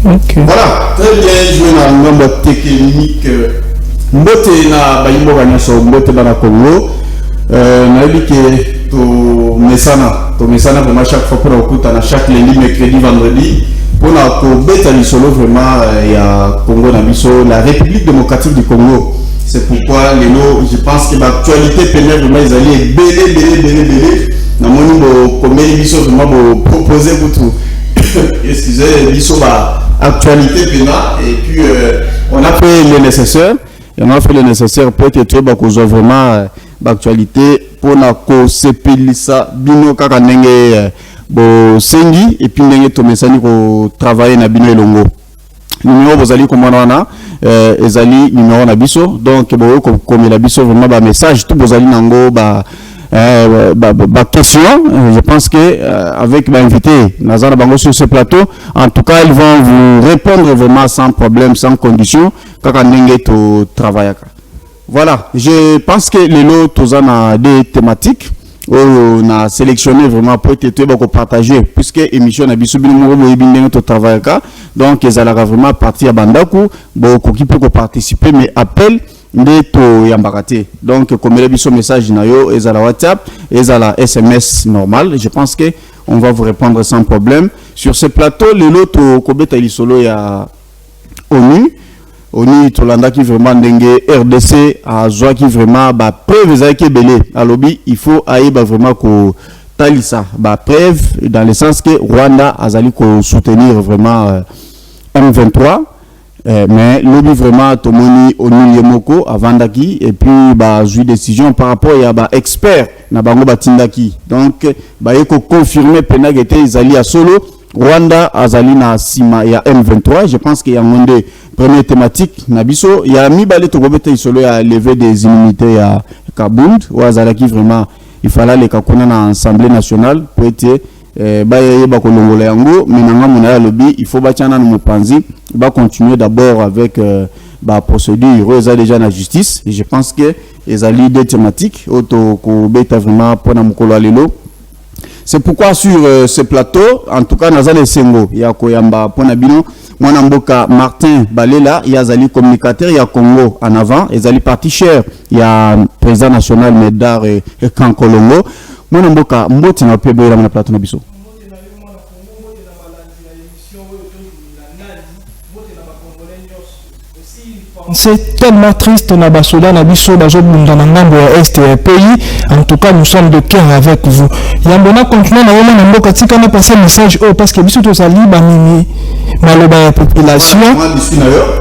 Okay. Voilà, très bien joué dans le nombre technique. Mbote na bayimbo banyaso mbote bana Congo. Na que to mesana vraiment chaque fois pour okuta na chaque lundi, mercredi, vendredi pour na ko beta li solo vraiment ya Congo na biso la République démocratique du Congo. C'est pourquoi je pense que l'actualité pénale vraiment ils allaient belé na moni bo combien biso vraiment bo proposer pour tout. Excusez biso ba actualité pénale et puis on a fait le nécessaire. Et on a fait le nécessaire pour que tu aies vraiment l'actualité pour que sepelisa bino kaka ndenge bo sengi et puis ndenge to mesani ko travailler na bino elongo. Numéro bozali komona ezali numéro na biso donc bo ko la biso vraiment ba message tout bozali nango ba question. Je pense que avec l'invité Nazara Bango sur ce plateau, en tout cas ils vont vous répondre vraiment sans problème, sans condition kaka ndenge to travailler. Voilà, je pense que les lots tous ont des thématiques où on a sélectionné vraiment pour être partager puisque émission na biso bino mo ndenge to travailler. Donc ils allaient vraiment partir à Bandaku beaucoup qui peut participer mais appel ndeto yambakate. Donc comme les biso message na yo ezala WhatsApp ezala SMS normal, je pense que on va vous répondre sans problème sur ce plateau. Les lots kobeta lisolo ya ONU tolanda qui vraiment ndenge RDC a joie qui vraiment ba preuve za ki belé alobi il faut aiba vraiment ko talisa ba preuve dans le sens que Rwanda azali ko soutenir vraiment M23 mais lobby vraiment tomoni ONU yemoko avandaki et puis ba joui décision par rapport ya ba expert na bango batindaki donc ba yeko confirmer penagete izali ya solo Rwanda azali na sima ya M23. Je pense qu'il y a un monde première thématique nabiso il y a mi balé to gobeta isolo ya lever des immunités ya Kabund ou azalaki vraiment il fallait les kakona na assemblée nationale pour être baye ba kolongola yango minanga mona lobby il faut batiana no mopanzi ba continuer d'abord avec ba procédure eza déjà na justice et je pense que les alliés des thématiques auto ko beta vraiment pour na mukolo alelo. C'est pourquoi sur ce plateau, en tout cas, Nazale Sengo, il y a Koyamba Ponabino, Mwanamboka Martin Balela, il y a Zali communicateur, il y a Congo en avant, il y a Zali parti cher, il y a président national Medar et Kankolongo. Mwanamboka Mboti na Pebe la plateau Nabiso. C'est tellement triste na basoda na biso bazo bunda na ngambo ya est pays. En tout cas nous sommes de cœur avec vous. Yambona continue na wona mboka tika na passer message parce que biso to sali ba mini maloba ya population.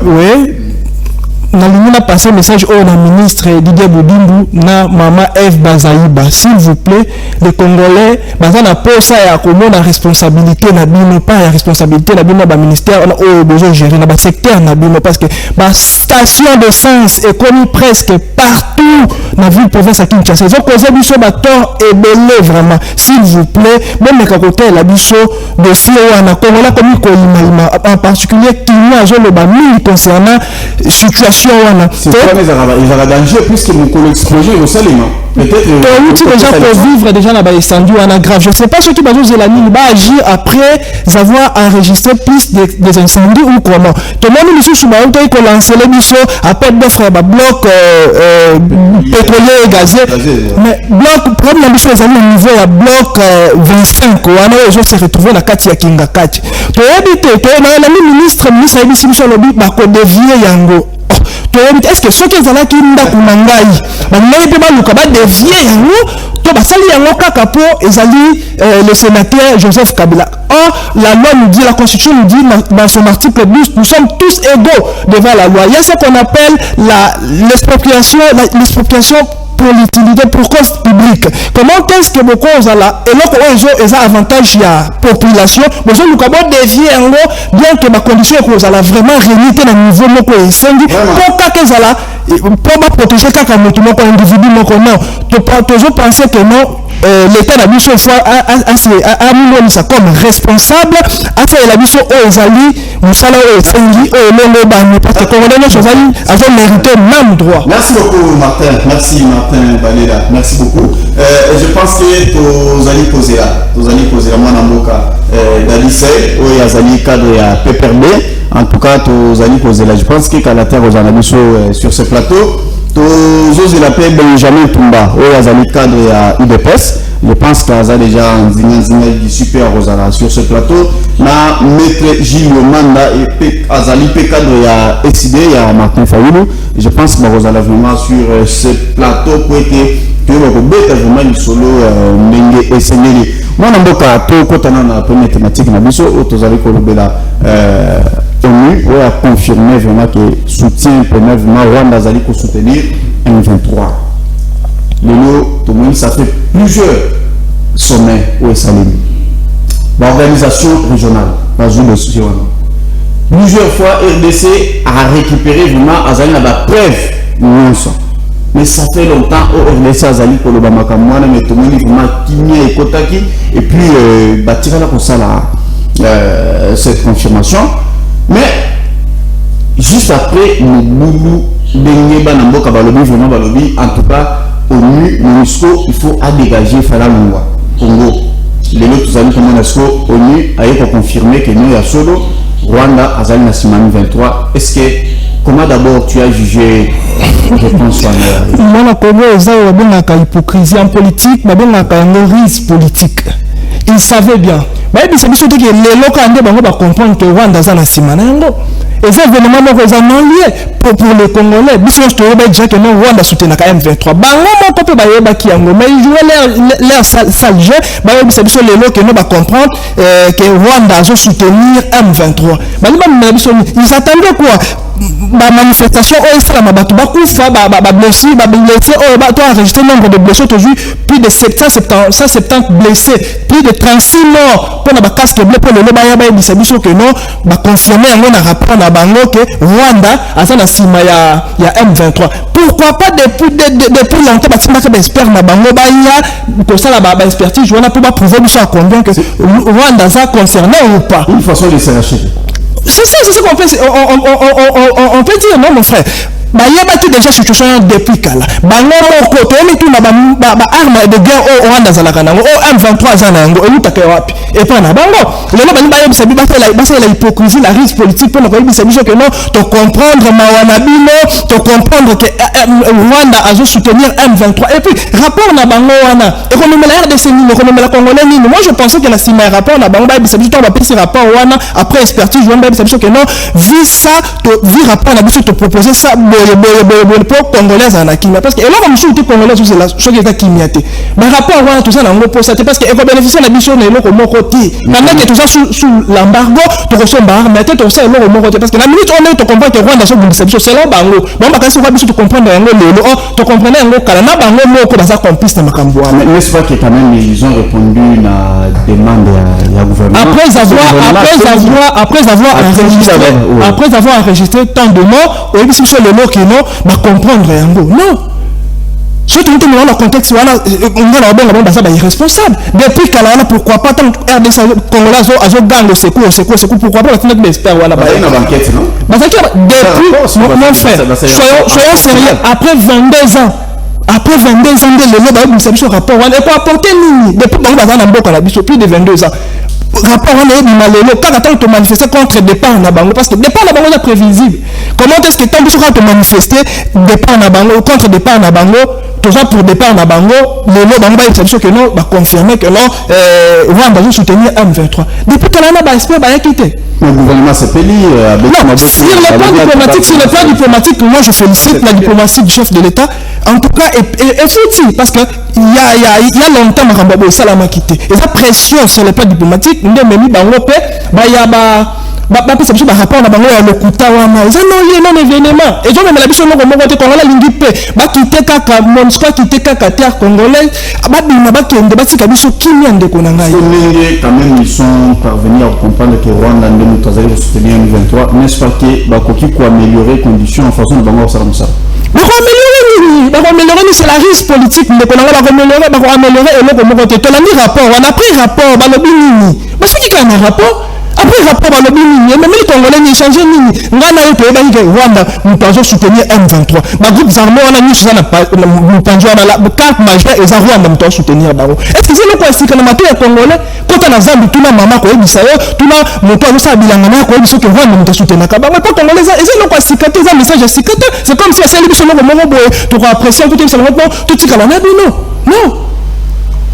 Oui. Na limina passer message au na ministre Didier Boudimbu na mama Eve Bazaïba, s'il vous plaît les Congolais baza na posa ya komona responsabilité na bino pas la responsabilité na bino ba ministère on a besoin gérer na ba secteur na bino parce que ba station d'essence est connue presque partout na ville province à Kinshasa. Ils ont causé biso ba tort et belé vraiment s'il vous plaît même ka côté la biso dossier wana Congolais comme ko ima en particulier qui a zo le ba mini concernant situation. C'est quoi ils ont danger puisque mon collègue explosé au Salima. Peut-être déjà pour vivre déjà là-bas étendu en grave. Je ne sais pas ceux qui vont agir après avoir enregistré plus des incendies ou comment. Tout le monde ici sous Maouta il lancé les missions appel d'offres bloc pétrolier et gazé. Mais bloc problème la mission les amis au niveau à bloc 25 on a se retrouver la carte ya Kinga Kati. To habite to na ministre ici sur le but ba ko dévier yango. Est-ce que ceux qui sont là qui n'ont pas mangai, mangai peut pas nous capables de dévier yango, to basali yango kaka po ezali le sénateur Joseph Kabila. Or la loi nous dit, la constitution nous dit dans son article 12, nous sommes tous égaux devant la loi. Il y a ce qu'on appelle l'expropriation pour l'utilité pour cause publique. Comment est-ce que beaucoup ont là et là ils ont avantage la population, mais nous avons dévié en gros bien que ma condition est qu'on a vraiment réunité dans le niveau moko incendie pour que ça là pour protéger quelqu'un comme individu moko non. Tu toujours penser que non l'État n'a mis a mis ça comme responsable à faire la mission aux alliés Moussala aux Fengi aux Longobani parce que Congolais ont mérité même droit. Merci beaucoup Martin, merci Martin Balela, merci beaucoup. Je pense que vous allez poser là, moi Namboka, d'Alicey, où Yazali cadre à PPRB, en tout cas vous allez poser là. Je pense que quand la terre aux analyses sur ce plateau, tous l'appel Benjamin Tumba, où Yazali cadre à UDPS. Je pense qu'il y a déjà un du super Rosala sur ce plateau. Na maître Gilles Manda et Azali Pekadre à SID et à Martin Faoulou. Je pense que Rosala vraiment sur ce plateau pour que vous vraiment du solo Mengue et Sénéli. Moi, je suis content de la première thématique. Vous avez ONU a confirmé vraiment que soutien pour Rwanda Azali pour soutenir M23. Tout le monde, ça fait plusieurs sommets au Salim. L'organisation régionale, plusieurs fois RDC a récupéré vraiment Azali la preuve. Mais ça fait longtemps au RDC Azali pour le Bamakamouana, mais tout le monde vraiment Kimia et Kotaki, et puis bâtir là pour ça cette confirmation. Mais juste après, nous boulou Benyeba Namboka Balobi, vraiment Balobi, en tout cas. ONU, MONUSCO, il faut dégager Falalongwa, Congo. Les autres amis comme MONUSCO, ONU a confirmé que nous, à Solo, Rwanda, Azali Nassimani 23. Est-ce que, comment d'abord tu as jugé réponse Moi, la Congo, ils ont une hypocrisie en politique, mais un risque politique. Ils savaient bien. Mais c'est sûr que les locaux vont comprendre que Rwanda, Azali Nassimani. Et ça, événement, non lié pour les Congolais. Bisous, je te dis que non, Rwanda soutient la M23. Bango, mon copain, mais ils jouaient leur sale jeu. C'est bisous les lots que nous va comprendre que Rwanda a soutenir M23. Ils attendaient quoi? La manifestation au blessé, enregistré nombre de blessés aujourd'hui, plus de 770 blessés, plus de 36 morts pour la casque bleu pour le Lobaya Bissabiso que non, va confirmer un rapport à Bango que Rwanda a ça Sima il y a M23. Pourquoi pas depuis longtemps parce que espère na Bango Baya pour ça la expertise je vais pas prouver à combien que Rwanda ça concerné ou pas. Une façon de se racheter. C'est ça qu'on peut dire, non mon frère. Il y a déjà situation depuis Kala. Bango côté tout na arme de guerre au Rwanda zalakana au M23 zanango et nous wapi et pas na bango le no bani ba sabi ba la hypocrisie la risque politique pour nous sabi que non to comprendre mawanabino to comprendre que Rwanda a soutenir M23 et puis rapport na bango wana et comme la RDC ni comme la Congolais ni moi je pensais que la sima rapport na bango ba sabi to va passer rapport wana après expertise je vais sabi que non vu ça to vu rapport na biso te proposer ça pour Congolais en Akimia parce que là comme je suis Congolais c'est la chose qui est Akimiate mais rapport à tout ça dans le poste parce que il faut bénéficier la mission de l'autre côté maintenant que tout ça sous l'embargo tu reçois mais tout ça l'autre côté parce que la minute on est tu comprends que Rwanda c'est là bango bon bah quand c'est tu comprends tu comprenais en kala na bango moko baza complice na makambo mais n'est-ce pas que quand même ils ont répondu à la demande du gouvernement après avoir enregistré tant de morts et puis sur le mot qui non va comprendre non surtout nous dans le contexte on va ça irresponsable depuis qu'elle a pourquoi pas tant RDC Congolais a gang le secours pourquoi pas la expert voilà une enquête non depuis mon frère soyons sérieux après 22 ans de l'eau vous savez ce rapport et pour apporter nous depuis on va dans beaucoup la plus de 22 ans rapport on est malheureux quand attend te manifester contre départ na bango parce que départ na bango est prévisible comment est-ce que tant que tu manifester départ na bango contre départ na bango tout ça pour départ na bango le bango ba exception que non va confirmer que non Rwanda va soutenir M23 depuis que là ba espère ba quitter le gouvernement s'est payé sur le plan diplomatique moi je félicite la diplomatie du chef de l'État en tout cas effectivement parce que il y a longtemps Makambo Salama quitté et la pression sur le plan diplomatique nous même bango pe ba ya ba parce que rapport na bango ya lokuta wana ils non événement et donc même la biso no ko te Congolais lingi pe ba quitter kaka MONUSCO quitter kaka terre congolais ba bima ba kende ba tika biso kimia ndeko na ngai quand même ils sont parvenus à comprendre que Rwanda ndemo tazali soutenir M23 n'est-ce pas que ba koki ko améliorer conditions en façon de bango ça comme ça ba ko améliorer nini bakoaméliorer c'est la risque politique ndeko nanga bakoaméliorer eloko moko te tolandi rapport wana après rapport balobi nini basoki kaka na rapport après rapport balobi nini même les Congolais ni changer nini ngana yo toyebaki ke Rwanda moto azosoutenir M23 bagroupe armé wana nyonso eza na mopanzi wana la carte majeure eza Rwanda moto azosoutenir bango est ce que eloko esika na mato ya Congolais kota na Zambie tuna mama koyebisa yo tuna moto azosala bilanga na koyebisa ke Rwanda moto asoutenaka bango po Congolais eza eloko esika te eza message esika te c'est comme si basali biso moko moko boye tokoapprécie kote bisala moko totikala na bino non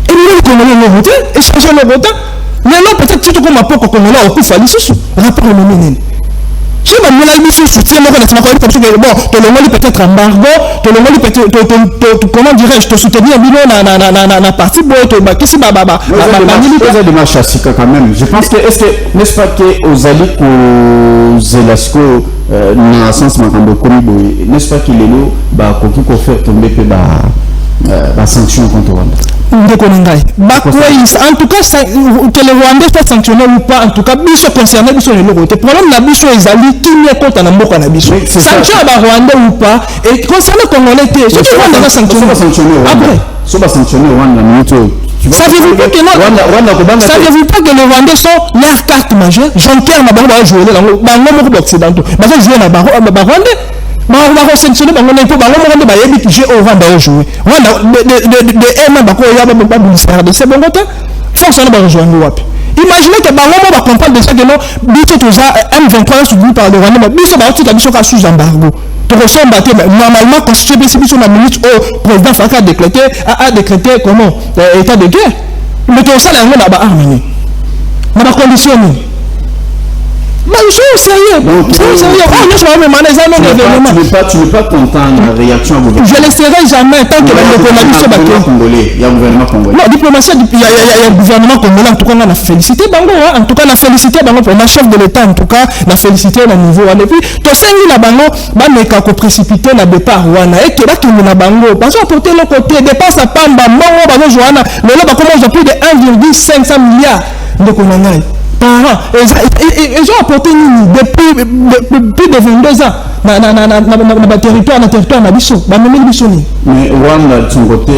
et les Congolais ne votent échanger le vote mais non peut-être que tu comme apoko Congolais au coup fallait sous rapport au ménine je me mets là soutien moi quand tu m'as dit que bon te le peut-être embargo te le peut-être comment dirais-je te soutenir bino na partie boy to ba kisi ba de marche asika quand même je pense que est-ce que n'est-ce pas que aux alliés ko zelasco na sens makambo komi boy n'est-ce pas que lelo ba koki ko faire tomber pe ba sanction contre Rwanda en tout cas que les Rwandais soient sanctionnés ou pas en tout cas biso concerné biso le côté problème la biso ezali kimia kota na mboka na biso sanction ba Rwandais ou pas et concernant Congolais te ce qui Rwanda va sanctionner après so ba sanctionner Rwanda minute savez-vous pas que non savez-vous pas que les Rwandais sont leur carte majeure Jean-Pierre na bango ba jouer là bango moko occidentaux ba jouer na ba Rwandais ba sanctionner bango na po bango moko ba yebi que au Rwanda jouer Rwanda de ema ba ko ya ba bulisa de c'est bon côté force na ba rejoindre wapi imaginez que bango ba comprendre déjà que non biso to za M23 soutenu par le Rwanda biso ba tout biso ka sous embargo to ressemble normalement constitué biso na minute au président Faka a décrété comment état de guerre mais to ça là na ba armée na ba condition mais je sais rien. Tu n'es pas content de la réaction au gouvernement. Je ne laisserai jamais tant que la diplomatie se bat. Il y a un gouvernement congolais. Non, diplomatie, il y a un gouvernement congolais. En tout cas, on a félicité Bango. En tout cas, on a félicité Bango pour le chef de l'État. En tout cas, on a félicité au niveau. Et puis, tout ça, il y a Bango, mais quand on précipité le départ, et que là, il y a Bango. Parce qu'on portait le côté, dépasse à Pamba, Bango, Bango, Johanna. Le lot, comment j'ai plus de 1,5 milliard de Konangaï. Parents, ils ont apporté depuis plus de 22 ans dans le territoire Nabiso. Mais Rwanda, de son côté,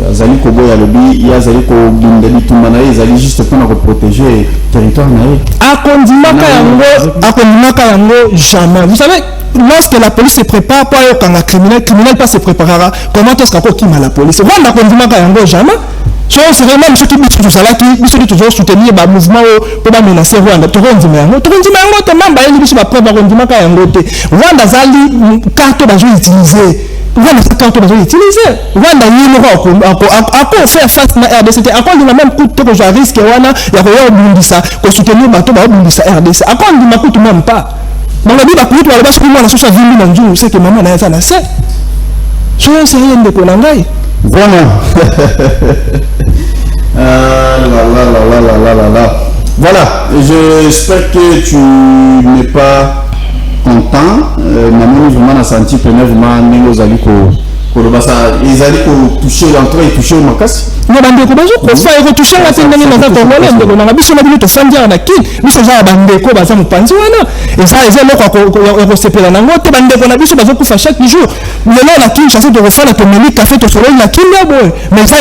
Azali Kobo Yalobi, il y a Azali Kobindeli Tumanaï, Azali juste pour protéger le territoire Naï. Akondimaka yango, jamais. Vous savez, lorsque la police se prépare pour aller au criminel pas se préparera, comment est-ce qu'on a la police? Rwanda Akondimaka yango, jamais. C'est vraiment ce qui dit tout ça là qui toujours soutenir le mouvement pour menacer Rwanda. Rwanda Zali carte bazo utiliser. Rwanda sa carte bazo utiliser. Rwanda yino encore faire face na RDC. Encore il a même coup de que risque wana ya ko bundisa ko soutenir bato ba bundisa RDC. Encore il m'a coûte même pas. Dans la vie ba coûte wala ba ko mwana so sa vimbi na nju c'est que maman na ça na c'est. Soyons sérieux de Konangai. Voilà. Voilà, j'espère que tu n'es pas content. Maman, vraiment, a senti que nous allons ils allaient toucher l'entrée et toucher au macasse. Non, il faut retoucher la tête de la Congolais. On a besoin de faire un qui nous faisons un bandeko, baza mupanzi wana. Et ça, ils ont recépé la nango. Te bandeko na biso bazo kufa chaque jour. Le nom la kin chasse de refaire la tomeli café to solo la kin ya boy. Mais ça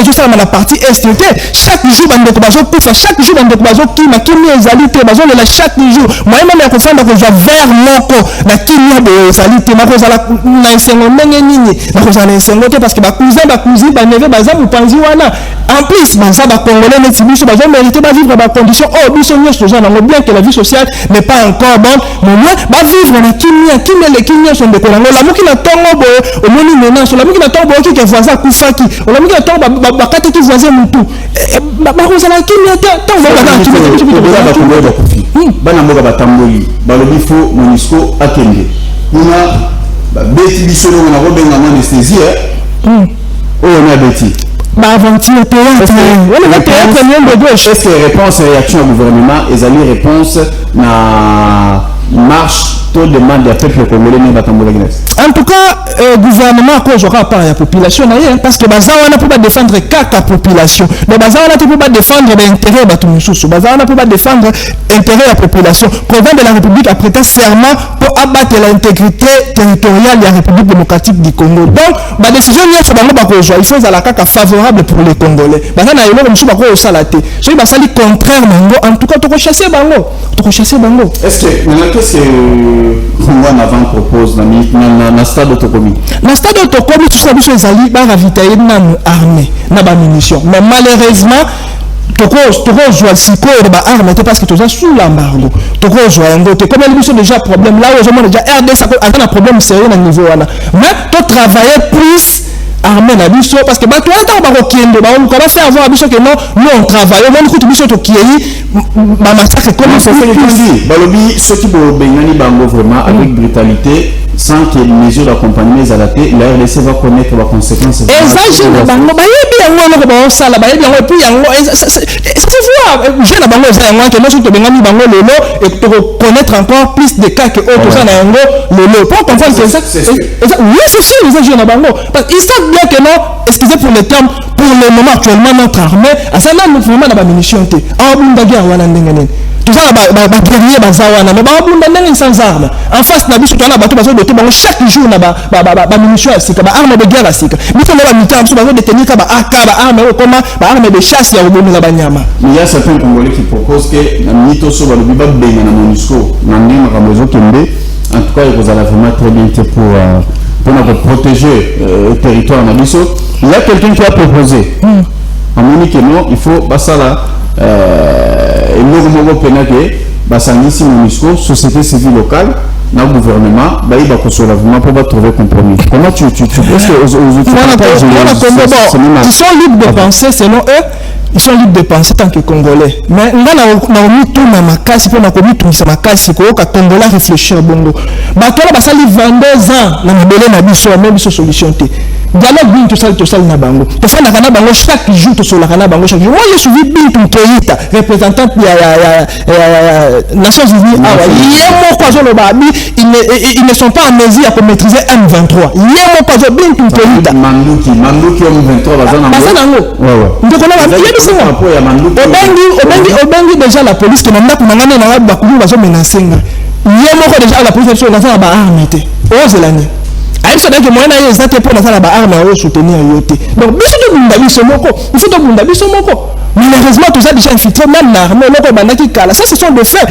je sais la partie est chaque jour bandeko bazo kufa chaque jour bandeko bazo kima kimi ezalité bazo la chaque jour. Moi même ya kofanda ko vers moko la kin ya boy ezalité na ko zala na ensengo nini na ko zala ensengo te parce que ba cousin ba neve baza mupanzi wana. En plus baza ba congolais neti biso bazo mériter ba vivre ba conditions biso nyonso za nango bien que la vie sociale n'est pas encore bonne mais moi ba vivre na kimia les kimia sont de Kongo la moki na tongo bo au moni menace la moki na tongo ki ke voisin kufaki la moki na tongo ba kate ki voisin mutu ba ko za la kimia tongo ba kimia bana mboka batamboli balobi fo MONUSCO akende kuna beti biso na ko benga anesthésie na beti aventure théâtre est-ce que réponse et réaction au gouvernement et les réponses na marche tout demande à peuple congolais n'est pas tambour en tout cas gouvernement cause aura par la population parce que bazawa na peut pas défendre la population mais bazawa na peut pas défendre l'intérêt de tout mususu bazawa na peut pas défendre l'intérêt de la population. Président de la République a prêté serment pour abattre l'intégrité territoriale de la République démocratique du Congo. Donc ma décision il faut la caca favorable pour les Congolais. Bazana na yelo mususu bako salate. So il va sali contraire bango en tout cas to chasser bango. Est-ce que maintenant qu'est-ce que Congo avant propose na stade autocomi? Na stade autocomi tout ça biso ezali ba ravitailler na armée na ba munitions. Mais malheureusement toko joie siko ba arme parce que tout ça sous l'embargo toko joie yango te comme ils ont déjà problème là aux déjà RDC a un problème sérieux na niveau là mais to travailler plus armée na biso parce que ba toi ta ba kokende ba on va faire avoir biso que non nous on travaille on écoute biso to kieli ba massacre comme ça fait balobi ceux qui bo bengani bango vraiment avec brutalité sans que les mesures d'accompagnement exaltées, la RDC va connaître les conséquences. Exactement. Bah yebi yango ko ba sala ba yebi yango puis yango ça se voit je na bango za yango que nous to bengani bango lelo et to connaître encore plus de cas que autres ça na yango lelo pour comprendre que ça oui c'est sûr les jeunes na bango parce qu'ils savent bien que non excusez pour le terme pour le moment actuellement notre armée a ça na vraiment na ba munitions te a bunda guerre wana ndengene tout ça ba guerrier bazawana mais ba bunda ndenge sans armes en face na biso to na bato bazo doter bango chaque jour na ba munitions asika ba arme de guerre asika biso na ba militaire biso bazo détenir ka ba AK ba arme comme ba arme de chasse ya robomela ba nyama. Il y a certains Congolais qui proposent que na mito so ba lobi ba benga na MONUSCO na ndima ka mozo kembe en tout cas ils allaient vraiment très bien pour protéger le territoire na biso. Il y a quelqu'un qui a proposé en monique non il faut basala eloko penake basangisi MONUSCO société civile locale na gouvernement bayi ba kosola vraiment pour trouver compromis. Comment tu est-ce que ils sont libres de penser selon eux ils sont libres de penser tant que Congolais mais na omi tout na makasi pour na komi tout sa makasi ko ka Congolais réfléchir bongo bato la basali 22 ans na mabele na biso même biso solution te dialogue bintu sali na bango to fana kana bango chaque jour to sola kana bango chaque jour moi je suis bintu Keita représentante ya Nations Unies yemo kwa zolo babi ils ne sont pas en mesure à maîtriser M23 yemo kwa zo bintu Keita Manduki M23 bazana ouais ndeko na obengi déjà la police qui n'a pas nangana na ba kulu bazo menacenga yemo déjà la police sur na ba arme te ozelani il faut que moi na yezate pour na ba arme à soutenir yote donc biso de bunda biso moko il faut de bunda biso moko malheureusement tout ça déjà infiltré même l'armée loko bandaki kala ça ce sont des faits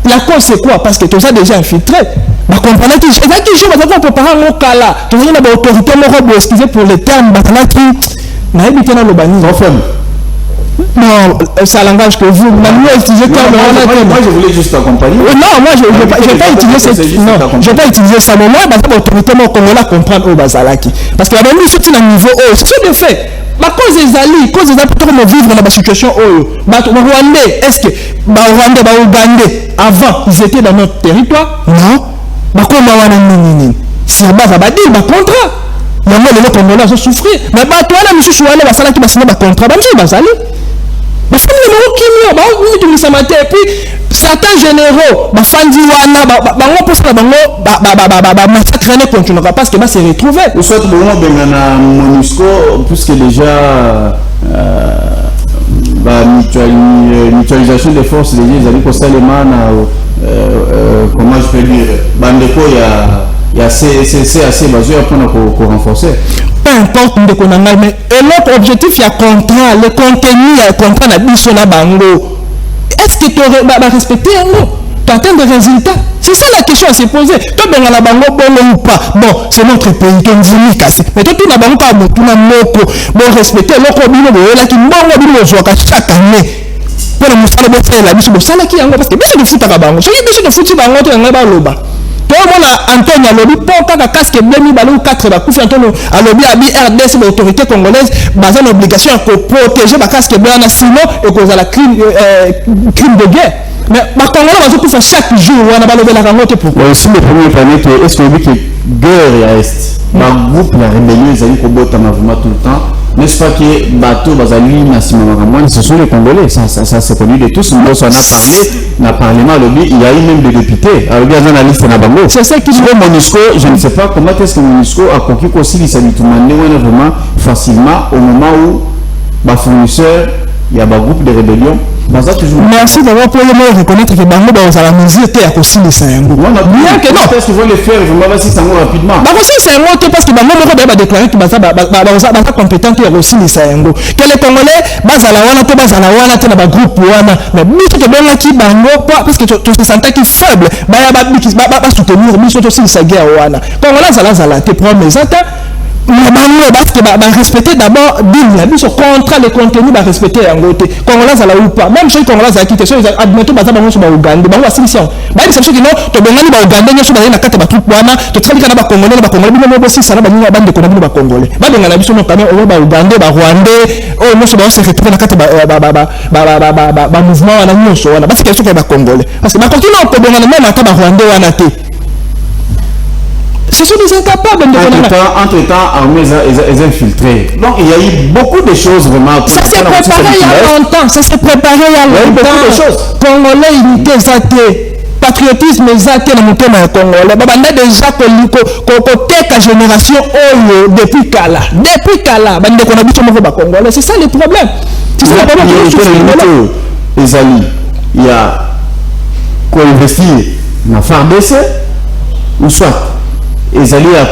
la cause c'est quoi parce que tout ça déjà infiltré ba comprendre que ezaki jour ba ko préparer mo kala tout ça na ba autorité moko bo excusez pour le terme ba kana ki na ebité na lobani non, ça langage que vous m'avez utilisé comme moi je voulais juste accompagner. Non, moi je vais pas utiliser cette non, je vais pas utiliser ça mais moi parce que l'autorité mon Congolais comprendre au bazalaki parce que la même chose à niveau c'est de fait. Ma cause est pour vivre dans la situation Rwandais est-ce que Rwandais Ougandais avant ils étaient dans notre territoire non ba comme wana nini si ba va dire ba contrat mais moi les Congolais ont souffrir mais ba toi là monsieur Chouane ba sala qui ba signer ba contrat ba monsieur bazali ba famille mo kimio ba ni tout ça matin et puis certains généraux ba fandi wana ba ngo pour ça ba massacre ne continuera parce que ba se retrouver ou soit bon bengana MONUSCO puisque déjà mutualisation des forces les amis pour Salema comment je peux dire bandeko il y a c'est assez basé pour renforcer peu importe de qu'on a mais l'autre objectif il y a contrat le contenu il y a contrat na biso na bango est-ce que tu vas respecter yango tu atteins des résultats c'est ça la question à se poser to benga na bango bon ou pas bon c'est notre pays to nzimi kasi mais to na bango ka motu na moko bon respecter loko bino boyela ki mbongo bino zoka chaque année pour le mosala bo faire la biso bo sala ki yango parce que biso de futa ka bango so biso de futi bango to nga ba loba to mona Antonio alobi po kaka casque blemi balu 4 ba kufi Antonio alobi abi RDC l'autorité congolaise bazana obligation à protéger ba casque blana sinon et cause la crime de guerre mais ba Congolais bazo kufa chaque jour wana balobi la rangote pourquoi aussi le premier planète est-ce que guerre ya est ba groupe la rébellion ils allaient kobota vraiment tout le temps n'est-ce pas que bateau bazali Nassima Makamouane, ce sont les Congolais, ça c'est connu de tous. Nous on a parlé dans le Parlement, il y a eu même des députés, c'est ça qui dit MONUSCO, je ne sais pas comment est-ce que MONUSCO a conquis aussi les habitants vraiment facilement au moment où les fournisseurs, il y a un groupe de rébellion. Merci d'avoir pu reconnaître que Bango dans la musique était à cause de ça. Bien que non, parce qu'ils vont le faire, ils vont aussi ça rapidement. C'est un mot parce que Bango va déclarer que Baza compétent qui est aussi les Sayango. Que les Congolais, Bazalawana, Bazalawana, tu as un groupe Wana. Mais Miso de Bango qui Bango, parce que tu te sens qui faible, Baba soutenir, Miso aussi les guerre Wana. Congolais, Zala, tes promesses, parce que respecter d'abord le contrat de contenu va respecter en côté Congolais ça ou pas même chez Congolais ça quitté admettons baza bango sur Ouganda bango ascension ba c'est sûr que non to bengani ba Ouganda nyo sur na kata ba truc wana to tsali kana ba Congolais bino aussi ça na ba nyina bande ko na bino ba Congolais ba bengana biso no kana o ba Ouganda ba Rwandais o no so ba se retrouver na kata ba mouvement wana nyo so wana parce que c'est ba Congolais parce que ba continue ko bengana même ata ba Rwandais wana te. Ce sont des incapables de entre-temps, armées est infiltrées. Donc il y a eu beaucoup de choses vraiment. Ça s'est préparé il y a longtemps. Ça s'est préparé il y a longtemps. Beaucoup de choses. Congolais, unité, zaté. Patriotisme, zaté dans mon thème congolais. Banda déjà côté la génération depuis Kala. Depuis Kala, banda qu'on a vu sur le Congolais. C'est ça le problème. C'est ça le problème. Il y a quoi investir dans FARDC ou soit. Ils allaient à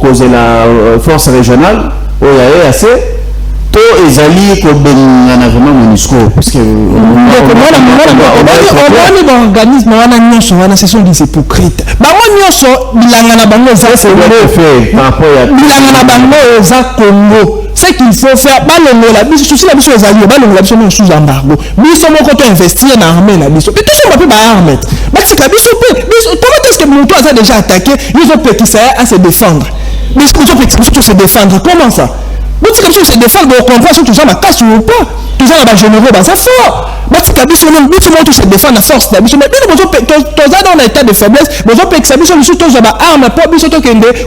causer la force régionale, au EAC, tout ils allaient à vraiment MONUSCO. Parce que organisme, ce sont des hypocrites. Ce qu'il faut faire, souci la mission des alliés, sous embargo. Mission mon côté investir dans l'armée, mais tout ça va pas armée. Comment est-ce que mon toit a déjà attaqué? Ils ont petit ça à se défendre. Mais ils ont se défendre. Comment ça? Mais si quelqu'un se défendre, on comprend si tout ça m'a cassé ou pas. Tout ça va générer, c'est fort. Mais si quelqu'un se défendre à force, mais bien dans un état de faiblesse, mais on peut que ça puisse être tous armes pour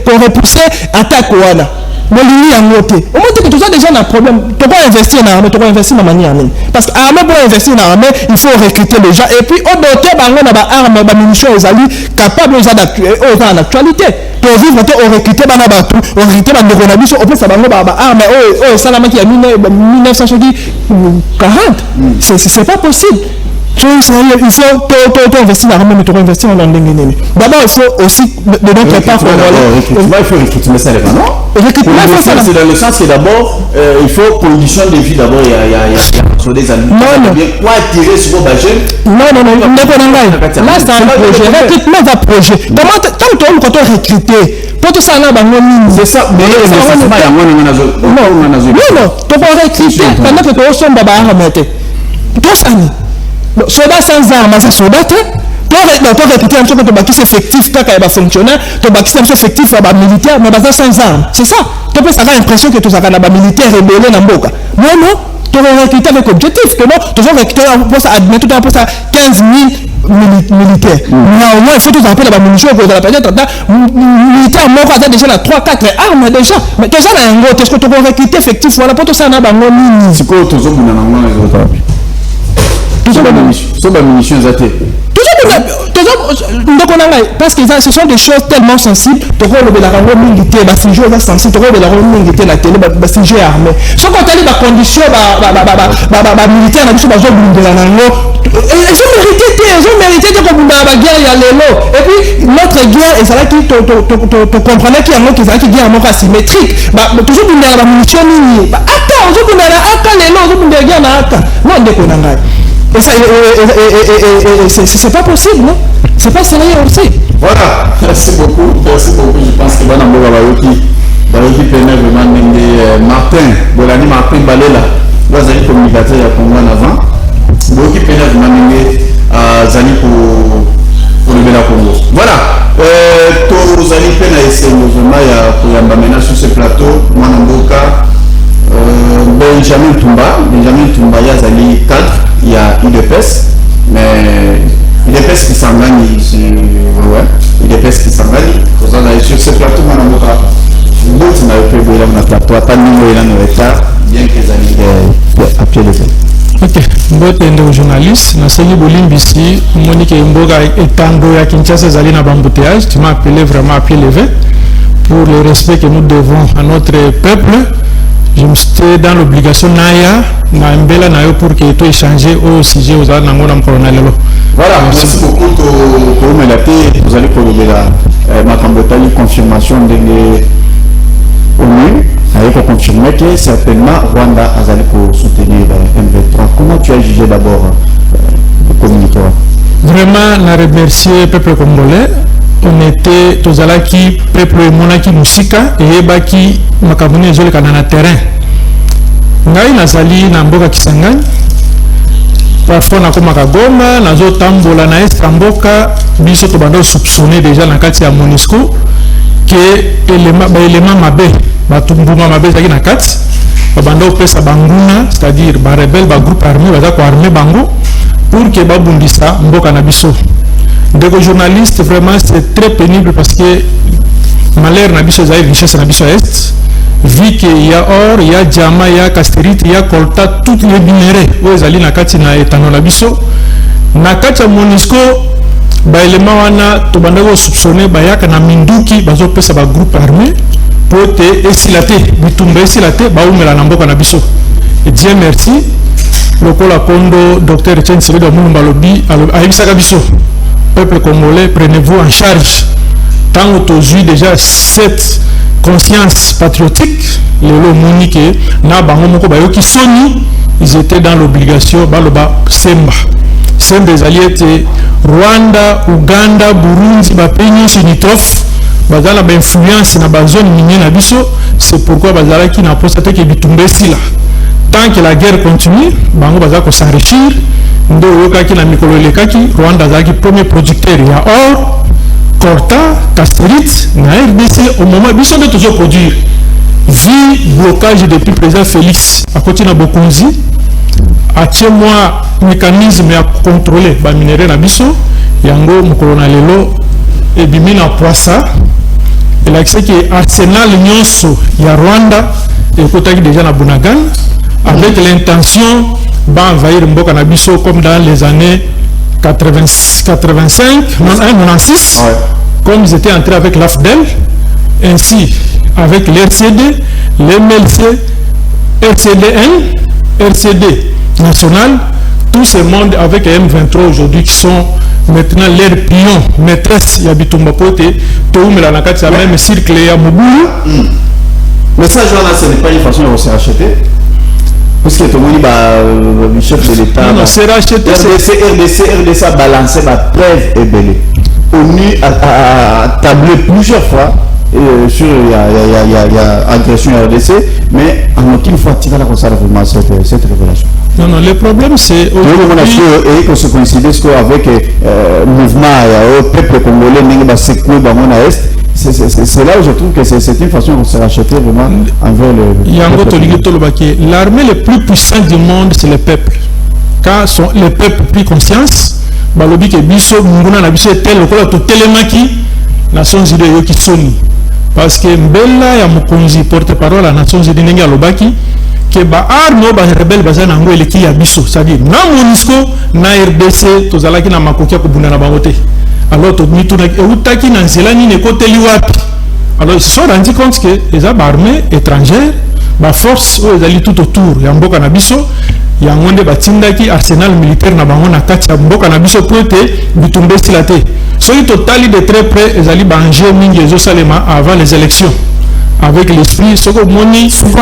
qu'on repousse attaque ou ana. Mais lui en côté. Au moins que tout ça déjà un problème. Tu peux investir dans l'armée, tu peux investir dans la manière. Parce que l'armée pour investir dans l'armée, il faut recruter les gens. Et puis au d'autres bango na ba armes, ba munitions aux alliés capables en actualité. Pour vivre on recruter bana ba tout, on recruter ba coronavirus, on peut ça bango ba armes salama qui a 1940. C'est pas possible. Il faut investir dans l'armée, mais tu dois investir dans l'indemnité. D'abord, il faut aussi de notre part il faut recruter ça c'est dans le sens que d'abord il faut conditions de vie d'abord il y a des amis quoi attirer sur vos budgets là c'est un projet recrutement va projet comment quand on recruter pour tout ça là c'est ça mais c'est pas la non tu vas recruter pendant que tu sommes baba remettre tout ça soldat sans armes c'est soldat pour recruter un truc qui est effectif quand il va fonctionner tu vas qui est effectif à militaire mais sans armes c'est ça tu peux avoir l'impression que tu as un militaire rebelle dans boka non tu vas recruter avec objectif que non tu vas recruter pour ça admettre tout pour ça 15 000 militaires mais au moins il faut tout appeler la munition pour la période militaire moi déjà déjà 3-4 armes déjà mais déjà là en gros est-ce que tu vas recruter effectif voilà pour tout ça na bango nini c'est quoi tout ça vous n'avez pas les munitions parce que ce sont des choses tellement sensibles. Tu vois le rango militaire, c'est jeu sensible. Tu vois le rango militaire la télé, c'est jeu armé. Ce qu'on a dit, la condition, militaire, la mission, de la rango. Ils ont mérité de comme la guerre, il y a les lots. Et puis notre guerre, et c'est là que tu comprenais qu'il y a un qui est guerre asymétrique. Toujours pour la munition, attends, je connais la les lots, je connais la guerre, non, déconnant. Et ça, c'est pas possible, non? C'est pas sérieux aussi. Voilà, merci beaucoup. Je pense que Banambo Babayoki permet vraiment de Martin Balela, vous avez communicateur à Congo en avant. Boki permet vraiment de Zali pour lever la Congo. Voilà, tous allez peine à essayer pour y sur ce plateau, Manamboka. Benjamin Tumba, Yazali 4, il y a UDPS, mais UDPS qui s'en gagne, UDPS qui s'en gagne, sur ce plateau, mbote na yope boyela na plateau ata ningo ela na retard bien que ezali à pied levé. Ok, mbote ende journaliste na seli bolimbisi monique mboga etando ya Kinshasa ezali na bambouteillage, tu m'as appelé vraiment à pied levé pour le respect que nous devons à notre peuple. Je me suis dans l'obligation naya na mbela na yo pour que tu échanger au sujet aux na ngona mkolona lelo. Voilà, merci beaucoup pour Melate, vous allez kolobela makambo tali confirmation de ONU avec confirmer que certainement Rwanda a allé pour soutenir M23. Comment tu as jugé d'abord le communiqué? Vraiment, na remercier peuple congolais. On était tozalaki peuple monaki musika et baki makabuni ezole kana na terrain. Ngai nazali na mboka Kisangani. Parfois na koma Goma, nazo tambola na estamboka biso to bando soupçonner déjà na kati ya MONUSCO que élément mabe batumbuma mabe zaki na kati bando pesa banguna, c'est-à-dire ba rebelle ba groupe armé baza ko armé bango pour que babundisa mboka na biso. Donc journaliste vraiment c'est très pénible parce que malheur na biso zaire richesse na biso est vu qu'il y a or, il y a diamant, il y a casterite, il y a colta, toutes les minéraux où ezali na kati na etano na biso na kati ya MONUSCO ba élément wana to bandako soupçonner ba yaka na minduki bazo pesa ba groupe armé pour te esilate bitumba esilate ba umela na mboka na biso. Et Dieu merci lokola kondo docteur Etienne Tshisekedi Mulumba lobi ayibisaka biso peuple congolais, prenez-vous en charge. Tant que tu as déjà cette conscience patriotique, les monique na bango moko bayoki soni, ils étaient dans l'obligation baloba semba. Semba des alliés Rwanda, Uganda, Burundi, bapenyo sinitrof, bazala ba influence na ba zone minière na biso, c'est pourquoi bazala ki na posate ke bitumbe sila. Tant que la guerre continue, bango bazala ko s'enrichir. Ndo yokaki na mikolo lekaki Rwanda zaki premier producteur ya or, colta, casterite na RDC au moment biso de toujours produire. Vu blocage depuis président Félix à côté na Bokonzi, atie moi mécanisme à contrôler ba minéraux na biso yango mokolo na lelo et bimina poissa et là c'est que arsenal nyonso ya Rwanda et kotaki déjà na Bunagana avec l'intention d'envahir Mboka Nabiso comme dans les années 85, 96, comme ils étaient entrés avec l'AFDEL, ainsi avec l'RCD, l'MLC, RCDN, RCD national, tout ce monde avec M23 aujourd'hui qui sont maintenant leurs pions, maîtresses, Yabitumba Pote, Toumela Nakati, la même cirque, ya Moubou. Mais ça, genre là, ce n'est pas une façon de se racheter. Parce que tout le monde le chef de l'État. Non, c'est racheté. RDC a balancé la preuve et belé. ONU a tablé plusieurs fois sur la agression RDC, mais en aucune fois il a vraiment cette révélation. Non, non, le problème c'est. Et qu'on se coïncide avec le mouvement, le peuple congolais, c'est là où je trouve que c'est une façon de se racheter vraiment envers le. L'armée le plus puissante du monde, c'est le peuple. Quand le peuple pris conscience, balobi ke biso munguna na biso tel lokola to telemaki Nations Unies yoki soni. Parce que mbela ya mokonzi porte-parole à Nations Unies ndenge alobaki que ba arme ba rebelle bazana ngo eleki ya biso, c'est-à-dire na MONUSCO na RDC tozalaki na makoki ya kobunda na bango te. Alors to mituna eutaki na nzela nini ekoteli wapi. Alors ils se sont rendus compte que les armées étrangères ba force o ezali tout autour ya mboka na biso ya ngonde batindaki arsenal militaire na bango na kati ya mboka na biso pour te bitumbe silate. Soki totali de très près ezali danger mingi ezo salema avant les élections. Avec l'esprit, ce que moni souvent,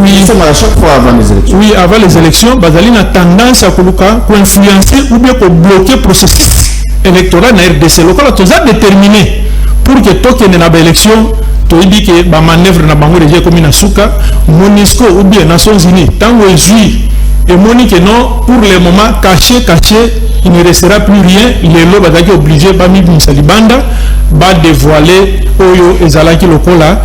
oui, à chaque fois avant les élections. Oui, avant les élections, bazali na tendance à influencer ou bien à bloquer le processus électoral na RDC. Local toza déterminé pour que token na ba élection, to dit que ba manœuvre na bango déjà comme na suka, MONUSCO ou bien Nations Unies, tant que juit et moni que non pour le moment caché, il ne restera plus rien. Les lots bazaki obligé ba mi salibanda ba dévoiler oyo ezalaki lokola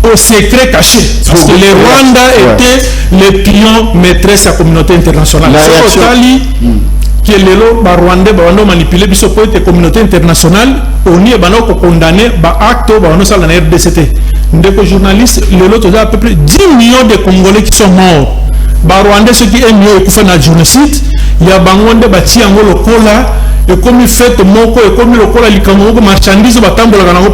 au secret caché parce que le Rwanda était le pion maîtresse de la communauté internationale. que lelo ba Rwandais ba wando manipuler biso pour la communauté internationale oni ba no ko condamner ba acte ba no sala na RDCT ndeko journaliste lelo to à peu près 10 millions de Congolais qui sont morts ba Rwandais ceux qui aiment mieux kufa na génocide ya bangonde ba ti yango lokola et comme fait moko et comme lokola likambo ko marchandise ba tambola kana ko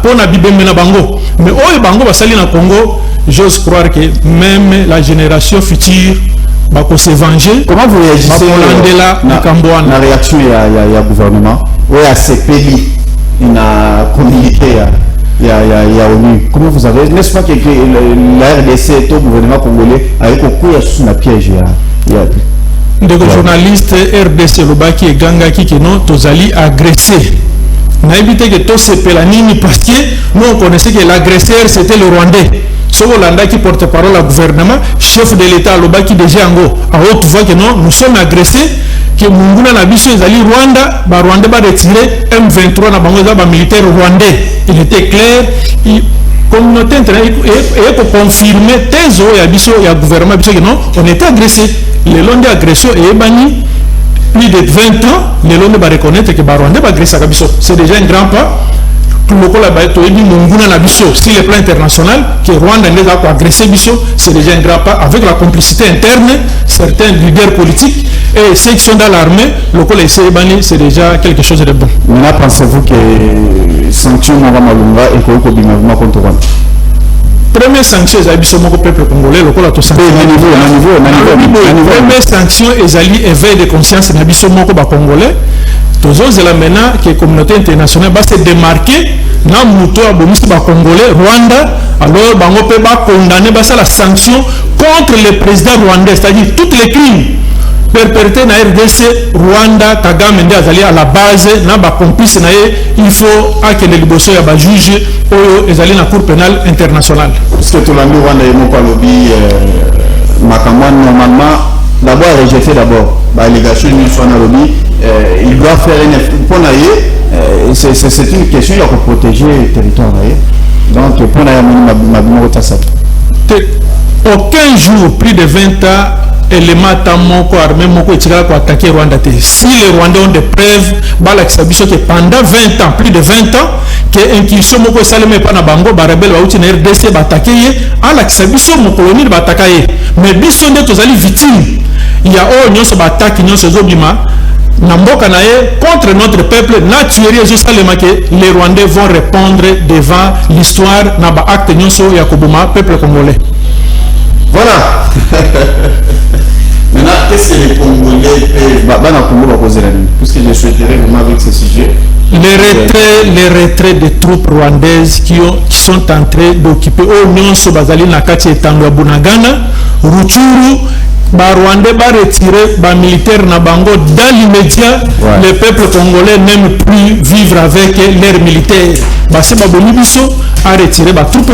pona bibembe na bango mais oyo bango ba sali na Congo j'ose croire que même la génération future va se venger. Comment vous réagissez la réaction du gouvernement? Oui, à CPI, il a communiqué, il y a ONU. Comment vous avez, n'est-ce pas que la RDC et le gouvernement congolais avec au coup sous la piège? Des journalistes RDC, le Baki et Ganga qui non, tous allés agresser. On a évité que tout se pélanini parce que nous on connaissait que l'agresseur c'était le Rwandais. Sauf Hollanda qui porte parole au gouvernement, chef de l'État, le Baki déjà en haut, à haute voix que non, nous sommes agressés, que Munguna Nabiso est allé Rwanda, Rwanda va retirer M23 na bango ba militaire rwandais. Il était clair, communauté internationale et pour confirmer tes eaux et Biso et le gouvernement que non, on était agressés. Les longs d'agression et banni plus de 20 ans, les longs va reconnaître que Rwanda va agresser à Biso. C'est déjà un grand pas. Si le plan international que Rwanda a agressé Biso, c'est déjà un grand pas avec la complicité interne certains leaders politiques et ceux qui sont dans l'armée, le col c'est déjà quelque chose de bon. Maintenant, pensez-vous que sanction Malunga et que le mouvement contre Rwanda? Première sanction, c'est le peuple congolais, le col a tout sanction. Première sanction, c'est l'éveil de conscience de Biso Moko Congolais. Toujours c'est là maintenant que la communauté internationale va se démarquer dans le Congolais, Rwanda, alors bango peut condamner la sanction contre le président rwandais, c'est-à-dire tous les crimes perpétrés dans la RDC, Rwanda, Kagame Ndé à la base, dans la complice, il faut que les libérations soient jugés ou dans la Cour pénale internationale. Parce que tout le monde Rwanda est lobby, normalement, d'abord rejeté d'abord, l'allégation d'une soit dans lobby, il doit faire un effort. C'est une question pour protéger le territoire. Donc, pour aucun jour, plus de 20 ans, élément tamoko armé moko etikala ko attaquer Rwanda. Si les Rwandais ont des preuves, que pendant 20 ans, plus de 20 ans, que incursion moko saleme pa na bango ba rebelle ba uti na RDC ba attaquer à l'accession mon colonie ba attaquer. Mais biso nde tozali victime. Il y a nyonso ba attaque nyonso zobima na mboka na contre notre peuple naturel justement que les Rwandais vont répondre devant l'histoire na ba acte nyonso ya kobuma peuple congolais. Voilà. Maintenant, qu'est-ce que les Congolais peuvent puisque je souhaiterais vraiment avec ce sujet. Les retraits des troupes rwandaises qui sont en train d'occuper Oignon Sobazali Nakati et Tangwa Bunagana, Ruchuru, Rwandais va retirer les militaires Nabango dans l'immédiat. Ouais. Le peuple congolais n'aime plus vivre avec leurs militaires. A retiré les troupes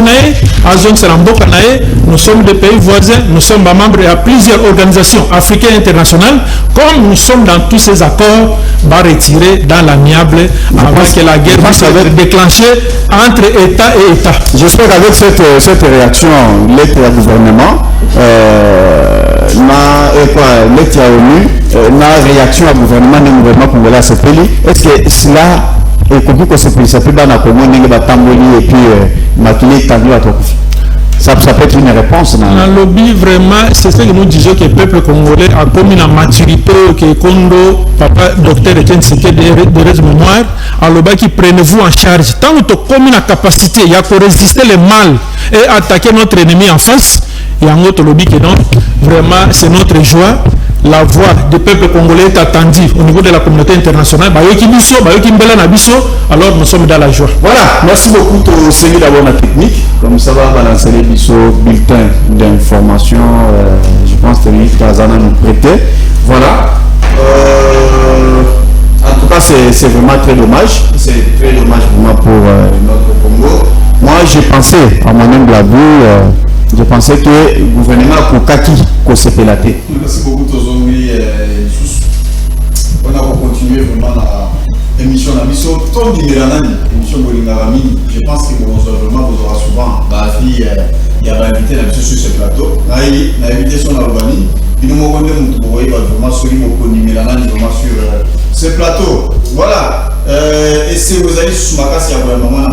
nous sommes des pays voisins, nous sommes membres à plusieurs organisations africaines et internationales. Comme nous sommes dans tous ces accords, va retirer dans l'amiable avant que la guerre puisse être déclenchée entre État et État. J'espère qu'avec cette réaction, l'État gouvernement, l'État ONU, la réaction au gouvernement du gouvernement congolais à ce pays, est-ce que cela et compris que ça peut dans la commune et puis ça peut être une réponse dans le lobby. Vraiment, c'est ce que nous disons que le peuple congolais a commis la maturité que Kondo, papa, docteur Etienne Seke de mémoire, à l'obé qui prenez-vous en charge. Tant que tu as commis la capacité, il y a pour résister le mal et attaquer notre ennemi en face, il y a un autre lobby qui non. Vraiment, c'est notre joie. La voix du peuple congolais est attendue au niveau de la communauté internationale. Alors nous sommes dans la joie. Voilà, merci beaucoup pour ce d'abord la technique. Comme ça va balancer les bulletins d'information. Je pense que Tazana nous prêter. Voilà. En tout cas, c'est vraiment très dommage. C'est très dommage vraiment pour notre Congo. Moi, j'ai pensé, à mon humble avis, je pensais que le gouvernement a Kaki s'est pélaté. Merci beaucoup, Tozongui. On a continué vraiment l'émission. L'émission Bolingarami. Je pense que vraiment vous aura souvent il y a invité sur ce plateau. On a invité son Albanie. nous avons vraiment sur ce plateau. Voilà. Et si vous allez sur ma casse, il y a vraiment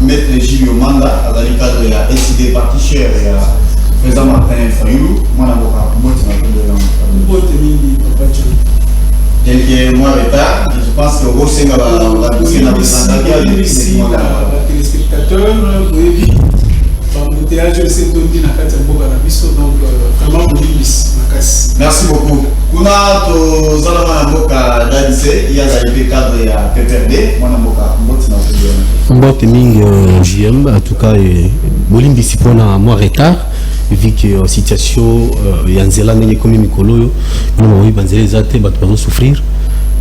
Maître Gilles Manda, à la cadre de la SID Parti Cher et à président Martin Fayou. Moi, quelques mois de retard, je pense que vous savez la téléspectateurs, donc vraiment merci beaucoup. Kuna to zalama mboka dadise il y a des cadres à PPRD mwana mboka mboti na mbote mingi JM en tout cas bolimbi sipona moi retard vu que situation ya nzela ndenge komi mikolo yo no oui banzela zate bato bazo souffrir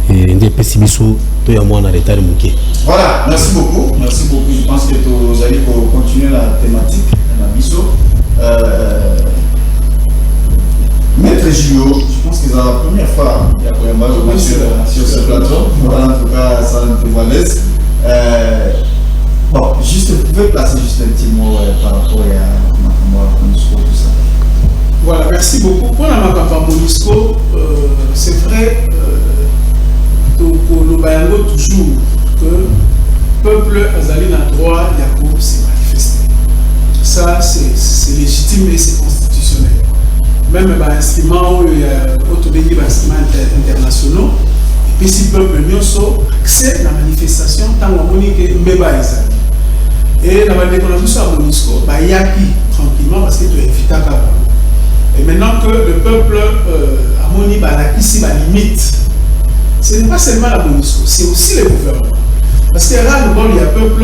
et ndé pessibiso to ya moi na retard muke. Voilà, merci beaucoup. Je pense que vous allez continuer la thématique na biso. Maître Gio, je pense que c'est la première fois qu'il y a quand même sur ce plateau. Voilà, en tout cas, ça me fait à l'aise. Bon, juste, vous pouvez placer juste un petit mot par rapport à MONUSCO, tout ça. Voilà, merci beaucoup. Pour la Makamba MONUSCO, c'est vrai, pour le Bayango, toujours, que le peuple azali n'a droit Yacoub s'est manifesté. Ça, c'est légitime et c'est constitutionnel. Même les instruments internationaux, et puis si le peuple accepte la manifestation, tant qu'on dit que Mbeba est et la déclaration à MONUSCO, il y a qui tranquillement parce que tu es efficace. Et maintenant que le peuple a moni ici la limite, ce n'est pas seulement la MONUSCO, c'est aussi le gouvernement. Parce que là, il y a le peuple,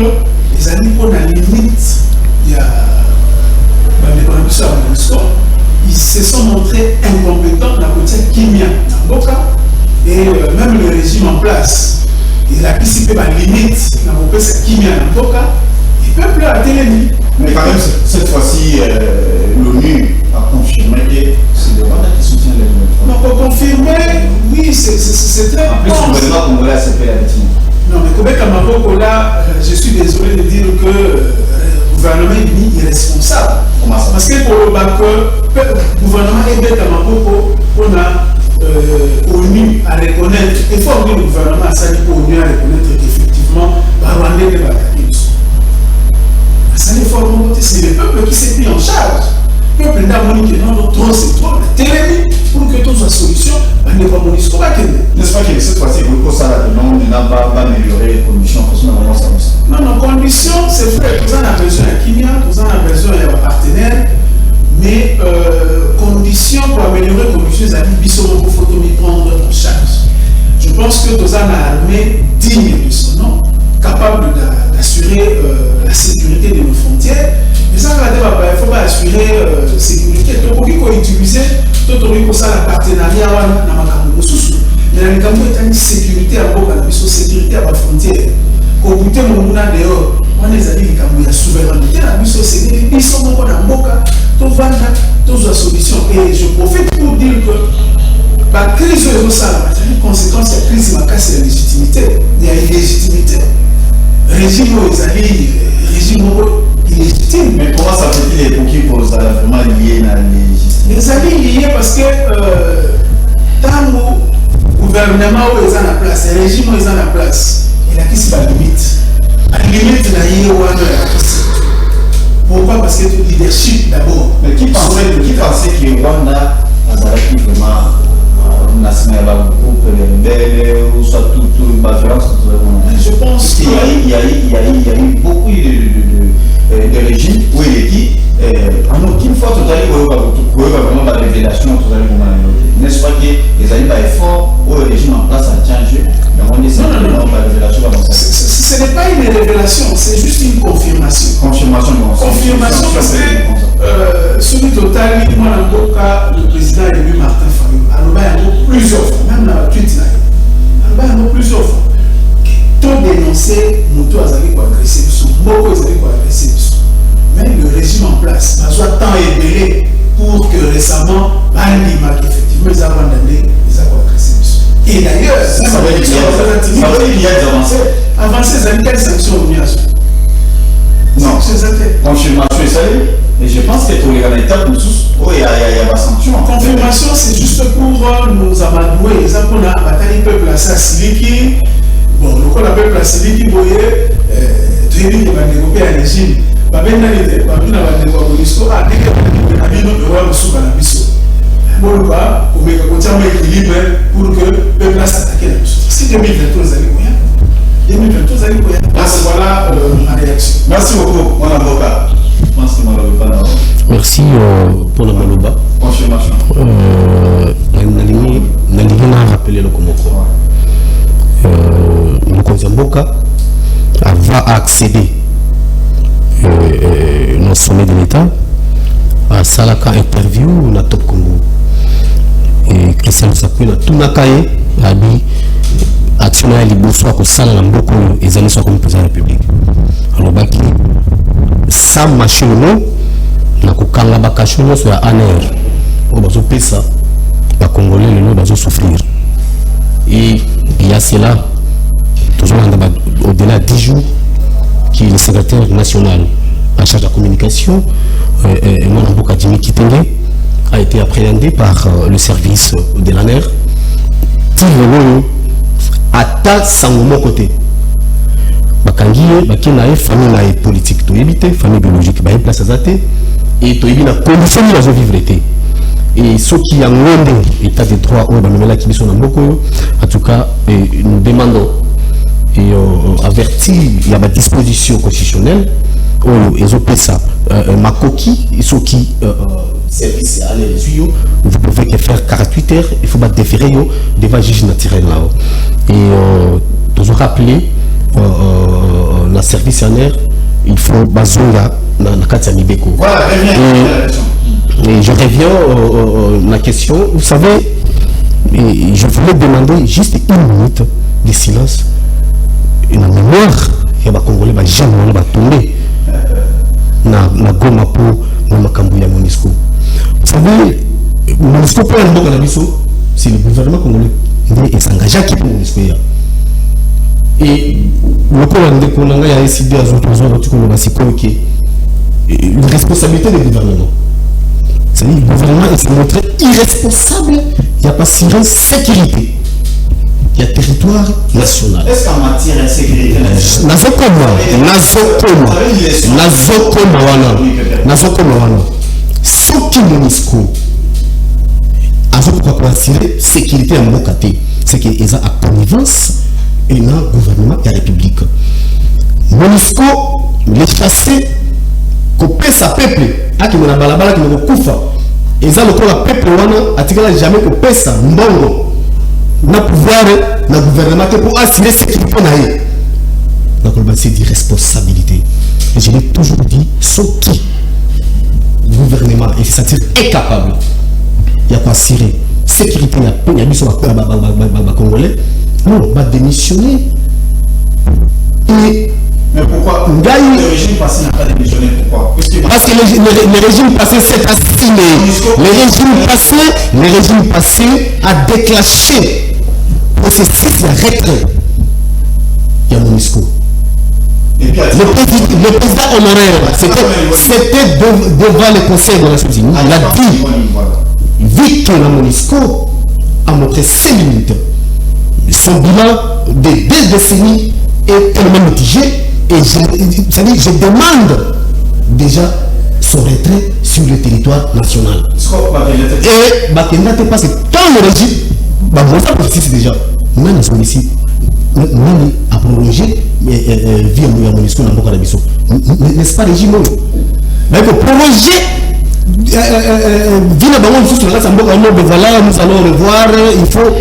les amis qu'on a limite, il y a la déclaration à MONUSCO. Ils se sont montrés incompétents dans la côté Kimia, et même le régime en place, il a participé à la limite dans la côté Kimia, et le peuple a été l'ennemi. Mais quand même, cette fois-ci, l'ONU a confirmé que c'est le Rwanda qui soutient les mouvements. Donc, pour confirmer, oui, c'est très en plus, le gouvernement congolais a accepté la victime. Non, mais Kobeka Maboko, là, je suis désolé de dire que le gouvernement est irresponsable. Comment ça? Parce que pour le bac, le gouvernement est bête à Maboko, on a ONU à reconnaître, il faut que le gouvernement a sali pour ONU à reconnaître qu'effectivement, Rwanda est Bakakius. C'est le peuple qui s'est pris en charge. Le peuple n'a pas dit que non, trop c'est trop, télémi pour que tout soit solution, on n'est pas MONUSCO. N'est-ce pas que cette fois-ci, vous ça on n'a pas amélioré les conditions pour ce moment ça. Non, conditions, c'est vrai, vous en avez besoin à Kimia, vous en avez besoin à vos partenaires, mais conditions pour améliorer les conditions, il faut prendre en charge. Je pense que vous en avez armé digne de son nom, capable d'assurer la sécurité de nos frontières. Mais ça, il faut assurer la sécurité. Il faut utiliser la partenariat dans la mais la sécurité à la sécurité à la frontière. Au bout de mon dehors, on est allé la souveraineté, la sécurité, ils sont dans la boca, tous la solution. Et je profite pour dire que la crise de ça, la conséquence de la crise, c'est la légitimité. Il y a une légitimité. Régime illégitime. Mais comment ça fait-il pour qui pour ça vraiment lié à la légitimité? Les amis liés parce que tant le gouvernement est en place, le régime est en place, il a qui c'est la limite. La limite de la pourquoi? Parce que le leadership d'abord. Mais qui pensait que Rwanda a vraiment national groupe les rebelles ou soit tout violence? Je pense qu'il y a eu beaucoup de régimes où il est dit en aucune fois vous avez vraiment la révélation n'est-ce pas que les alliés effort où le régime en place a changé ce n'est pas une révélation, c'est juste une confirmation. Confirmation parce que celui total, moi dans le cas, le président élu Martin Fayou, il y a plusieurs fois, même dans la tweet, il y a plusieurs fois. Tout dénoncé, Moutou Azali pour agresser le sou, beaucoup Azali pour agresser le sou. Mais le régime en place n'a pas tant ébélé pour que récemment, effectivement, ils ont abandonné, ils ont agressé le sou. Et d'ailleurs, ça veut dire qu'il y a des avancées. Avancées, ça veut dire quelles sanctions on y a. Non, c'est ça. Confirmation est salée. Et je pense que pour les résultats, il y a la sanction. Confirmation, c'est juste pour nous amadouer. Les gens qu'on a bataillé peuple à Siliki. Bon, le qu'on appelle la Siliki, vous voyez, tu es dit qu'il va développer un régime. Pas bien d'aller, pas bien d'aller voir l'histoire. Dès que vous avez dit que vous avez sous la mission. Bon, le bas, pour mettre un équilibre pour que le peuple s'attaque à la mission. Si 2023, vous allez voir. 2023, vous allez voir. Voilà ma réaction. Merci beaucoup, mon avocat. Merci pour le Maloba. Confirmation. Nalingi na rappeler le Komoko. Le Konzamboka va accéder au sommet de l'État à Salaka interview na Top Congo. Et Christian Sakwe na Tunakaye a dit action ya liboso ko sala na mboko ezali so comme président de la République. Alors baki sa machine na kokanga bakashino so ya ANR o bazo pesa ba congolais le bazo souffrir. Et il y a cela toujours au-delà de 10 jours qui est le secrétaire national en charge de la communication Mwanamboka Jimmy Kitenge a été appréhendé par le service de l'ANR pour ata sangomo côté bakangiye bakina famille na politique to éviter famille biologique ba place azate et to éviter la condition de la vivre été et ceux qui ont un état de droit au bamela qui sont en beaucoup en tout cas nous demandons et avertir il y a des dispositions constitutionnelles ils ont fait ça makoki et ceux qui service à les yeux vous pouvez que faire 48 heures il faut pas déférer devant juge naturel là et toujours rappeler la service en air il faut bazonga na kati ya mibeko. Voilà, et je reviens à la question, vous savez, je voulais demander juste une minute de silence et la mémoire ya ba Congolais ba jamais ba tomber na Goma pour na makambu ya MONUSCO. Vous savez, MONUSCO pour un bon biso, c'est le gouvernement congolais qui s'engage pour MONUSCO. Et le Congolais qu'on a décidé à une responsabilité du gouvernement. C'est-à-dire le gouvernement s'est montré irresponsable, il n'y a pas de sécurité. Il y a territoire national. Est-ce qu'en matière de sécurité nationale, ce qui MONUSCO a fait pour assurer la sécurité en bon côté, c'est qu'ils ont à connivence et le gouvernement de la République. MONUSCO, les chassés, qu'on sa peuple, à qui n'a balabala qui n'a pas koufa, et ça le peuple wana, à jamais qu'on pèse ça, mbongo. Na pouvoir na gouvernement pour assurer ce qu'il faut naïe. Donc c'est des responsabilités. Et je l'ai toujours dit, ce qui le gouvernement et c'est-à-dire est capable, il y a pas assurer sécurité, il y a mis sur la Congolais, non, va démissionner. Et mais pourquoi le régime passé n'a pas démissionné? Pourquoi? Parce que le régime passé s'est assigné. Le régime passé a déclenché le processus de retrait. Il y a MONUSCO. Le président honoraire, c'était devant le Conseil de Nations Unies. Il a dit, vu que la MONUSCO a montré 5 minutes, son bilan de 2 décennies est tellement mitigé. Et je demande déjà son retrait sur le territoire national. Et Bakendate parce que quand le régime, ça politique déjà, même ici, même à prolonger via MONUSCO dans le Bisso. N'est-ce pas régime? Mais pour prolonger, voilà, nous allons revoir, il faut.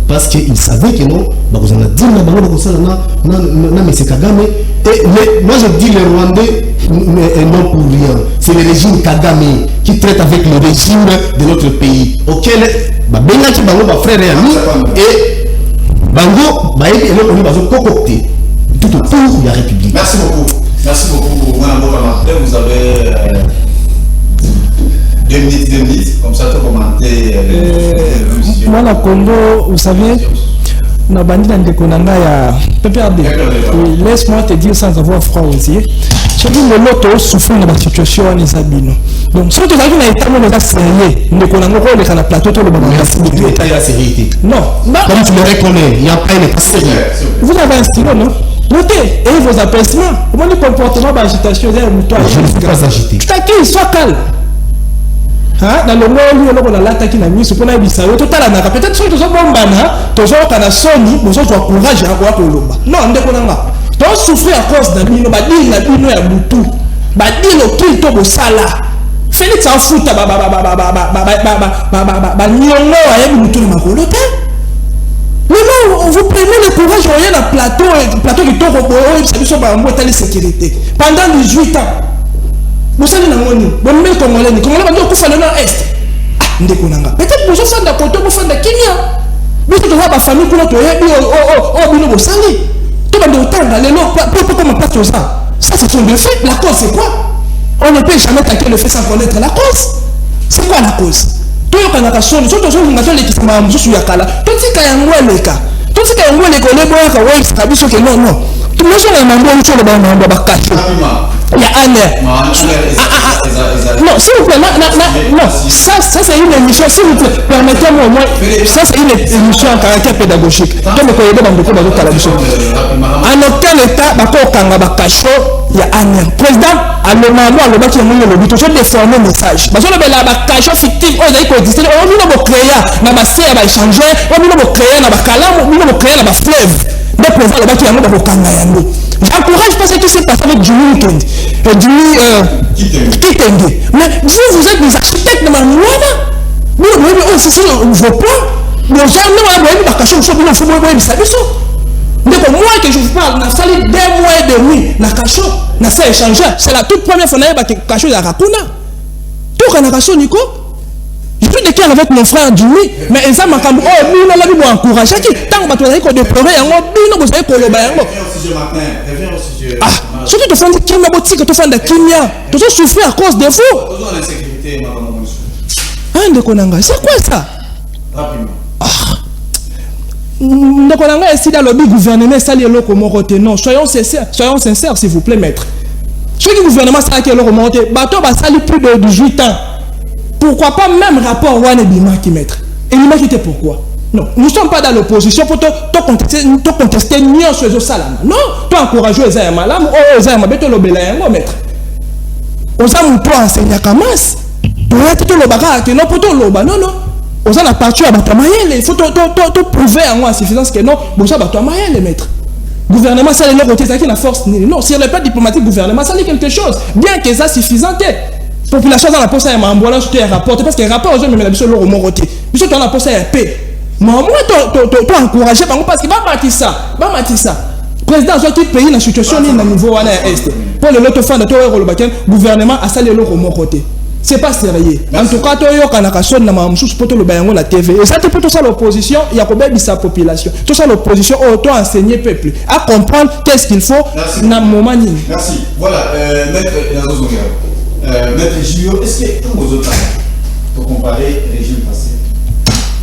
Parce qu'il savait que non, vous en avez dit, mais Kagame. Et moi je dis les Rwandais, non pour rien. C'est le régime Kagame qui traite avec le régime de notre pays. Auquel, frère et ami, et Bango, on concocté tout autour de la République. Merci beaucoup. Vous avez 2 minutes, comme ça, tu commenter. Moi, la Congo, vous savez, na bandi na ndeko na nga ya PPRD. Oui, laisse-moi te dire sans avoir froid aux yeux. Je dis le loto souffre de la situation en Isabino. Donc, si tu as vu dans l'état où on a sérieux, ndeko na nga ko le kana plateau to le bana Tu es la sérénité. non, Comme tu le reconnais, il y a pas une pas sérieux. vous avez un stylo, non? Notez, et vos abaissements. Comment le comportement d'agitation est un mouton? Je ne suis pas agité. Tu t'inquiètes, sois calme. Hein? Dans le monde où on a l'attaque qui a mis, ce qu'on a dit ça, peut-être que tu as bombana, tu as soni, tu as courage à voir le bas. Non, on ne connaît pas. Tu as souffert à cause d'un bino, badil la bino ya moutou, badil le kill to bo sala. Félix en fout, nyongo à moutou na makolo. Mais non, vous prenez le courage, vous voyez le plateau qui tombe au bout, vous savez, la sécurité. Pendant 18 ans, vous savez, vous savez, Congolais, vous savez, est. Ah, peut-être que vous savez, vous savez, Kenya. Vous savez, vous avez famille pour notre vous savez, tout le monde est ça. Ça, c'est son défait. La cause, c'est quoi? On ne peut jamais attaquer le fait sans connaître la cause. C'est quoi la cause? Tout le monde a sonné, surtout les gens qui sont en train de kala. Tout ce qui est en train de faire, tout ce qui est en train de faire, non, non. Tout le monde est en train de faire, il y a un air. Non, s'il vous plaît, non, ça c'est une émission, s'il vous plaît, permettez-moi au moins, ça c'est une émission en caractère pédagogique. Comme vous connaissez dans beaucoup d'autres télévisions. En aucun état, il y a un air. Président, à le moment où il y a le but, je déforme le message. Parce que le cache fictif, on a existé, on a créé, on a échangé, on a créé, on a créé, on a fleuve. Donc, président, le bâtiment de Bokanga. J'encourage parce que ce qui s'est passé avec Jimmy Weekend. Kitenge. Mais vous êtes des architectes de ma moine. Vous aussi vos plans. Les gens n'ont pas eu la cachette, il faut que vous sachiez ça. Donc, moi que je vous parle, on a fallu 2 mois et demi. La cachette, on a fait échanger. C'est la toute première fois que on a cachette de la Rakuna. Tout le cachette, Nico. Je suis déclaré avec mon frère Jimmy, mais ils ont encouragé. Oh, nous, on l'a encouragé. Tant que tu as dit qu'on déplorait, nous, vous avez colombé. Ah, ce que tu fais de Kimia Boutique, tu fais de Kimia, tu as souffert à cause des fous. Hein, de Konanga, c'est quoi ça? Rapidement. Ah. De Konanga, ici dans le gouvernement, ça y est là comme côté. Non, soyons sincères, s'il vous plaît, maître. Ce que le gouvernement, ça y est là comme côté. Bateau, ça y plus de 18 ans. Pourquoi pas même rapport Wan et Bima qui maître? Et Bima qui était pourquoi? Non, nous ne sommes pas dans l'opposition pour te contester ni en ce salama. Non, tu encourages les aïeux malades, les aïeux malades, tu le belaïs, maître. On s'en nous peut enseigner à Kamas. Tu vas être le bagarre, non, pour tout le bas, non, non. On s'en a parti à Batamayel, il faut te prouver à moi en suffisance que non, bon, ça Batamayel, les maîtres. Gouvernement, ça les côté, ça qui n'a force ni non. Si elle n'est pas diplomatique, gouvernement, ça dit quelque chose. Bien que ça suffisant. Population dans la poste à ambulance, tu es rapporté parce que rapport aux gens, mais la mission leur remonté. Mission dans la poste à paix. Mais moi, tu encouragé parce qu'il va bâtir ça. Président, qui pays dans la situation au niveau à l'Est. Pour le loto fan de toi, le gouvernement a salé leur côté. C'est pas sérieux. En tout cas, tu as eu un son dans ma sous pour la TV. Et ça, tu peux tout ça l'opposition, il y a combien de sa population. Tout ça l'opposition, auto-enseigner peuple. À comprendre qu'est-ce qu'il faut dans le moment. Merci. Voilà, maître Maître Gio, est-ce que pour vos autres pour comparer le régime passé,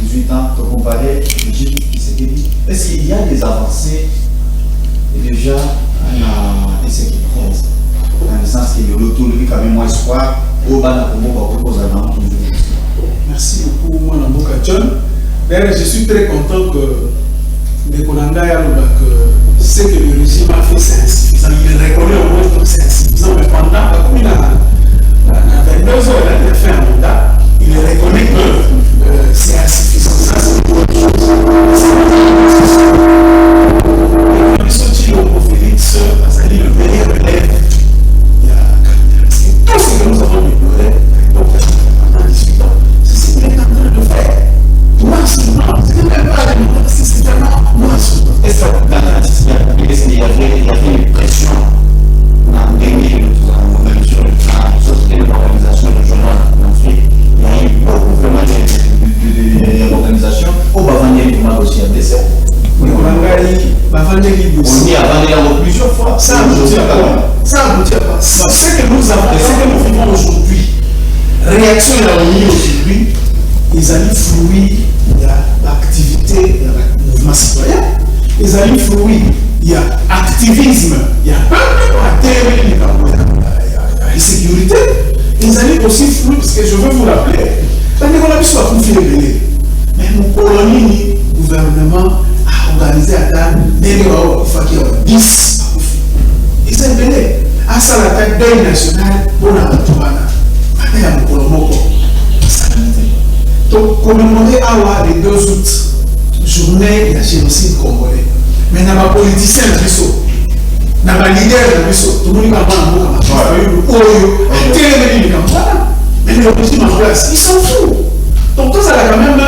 18 ans, pour comparer le régime qui s'est dit, est-ce qu'il y a des avancées et déjà on a essayé de faire dans le sens qu'il y a l'autonomie quand même moins espoir au bas de la Merci beaucoup, moi, Namboka John. D'ailleurs, je suis très content que Bekonanga que ce que le régime a fait, c'est insuffisant. Il reconnaît au moins que c'est insuffisant, mais pendant comme il a 22 heures, il a fait un mandat, il reconnaît que c'est insuffisant. Ça, c'est une autre chose. Et quand ils sont tirés au Félix, ça dit le meilleur élève. Il y a tout ce que nous avons déploré pendant 18 ans. C'est ce qu'il est en train de faire. Moi, c'est même pas la démocratie, c'est vraiment moi. Est-ce que dans il y avait une pression dans le délai de l'organisation régionale d'Afrique? Il y a eu beaucoup vraiment d'organisations au Bavanier qui m'a aussi un décès. On y a abandonné plusieurs fois. Ça aboutit pas. Ce que nous avons, ce que nous vivons aujourd'hui, réaction de la ONU aujourd'hui, ils allaient flouer l'activité du mouvement citoyen. les alliés fruits, il y a activisme, il y a peuple à terre, il y a insécurité. Les alliés aussi fruits, parce que je veux vous rappeler, la négociation a confié les belés. Mais mon colonie, le gouvernement a organisé à table, il y a 10 et c'est belé. À ça, la tête deuil national pour la Toubana. Après, il y a mon colonie. Donc, commémorer les 2 août, journée de la génocide congolais. Mais il y a un politicien dans le saut. Il y a un leader dans le saut. Tout le monde a mais le régime en place, ils s'en foutent. Donc, tout ça a quand même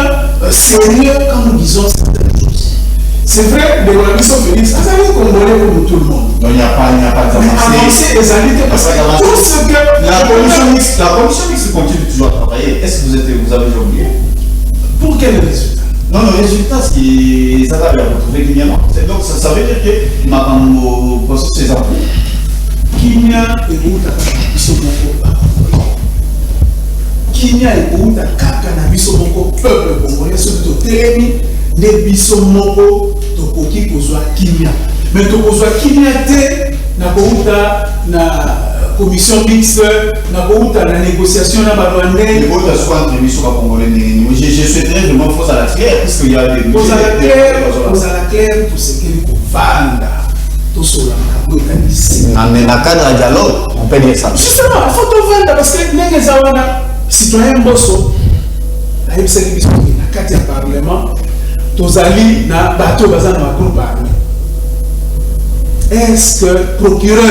sérieux quand nous disons certaines choses. C'est vrai, les Congolais sont félix. Ça veut dire Congolais comme tout le monde. Non, il n'y a pas d'avancée. Les alliés, parce que tout ce que la commission mixte continue toujours à travailler. Est-ce que vous avez oublié? Pour quel résultat? Non, le résultat, c'est que ça va retrouver Kenya. Donc, ça veut dire que ma processus des enfants. Kenya et Kenya et Bouta Kaka na biso moko peuple congolais surtout telemi ne biso moko tokoki kozwa Kenya. Mais tokozwa Kenya te na Bouta na commission mixte na Bouta na négociation na Barwandais. Le vote soit entre biso congolais. Je souhaiterais vraiment faut à la claire parce qu'il y a des aux à la claire tout ce qu'il faut vendre. Tout cela mais dans le cadre de dialogue, on peut dire ça. Justement, il faut tout vendre parce que les citoyens Bosso, la MCD, la 4e Parlement, tous alliés dans le bateau basé dans le groupe armé. Est-ce que le procureur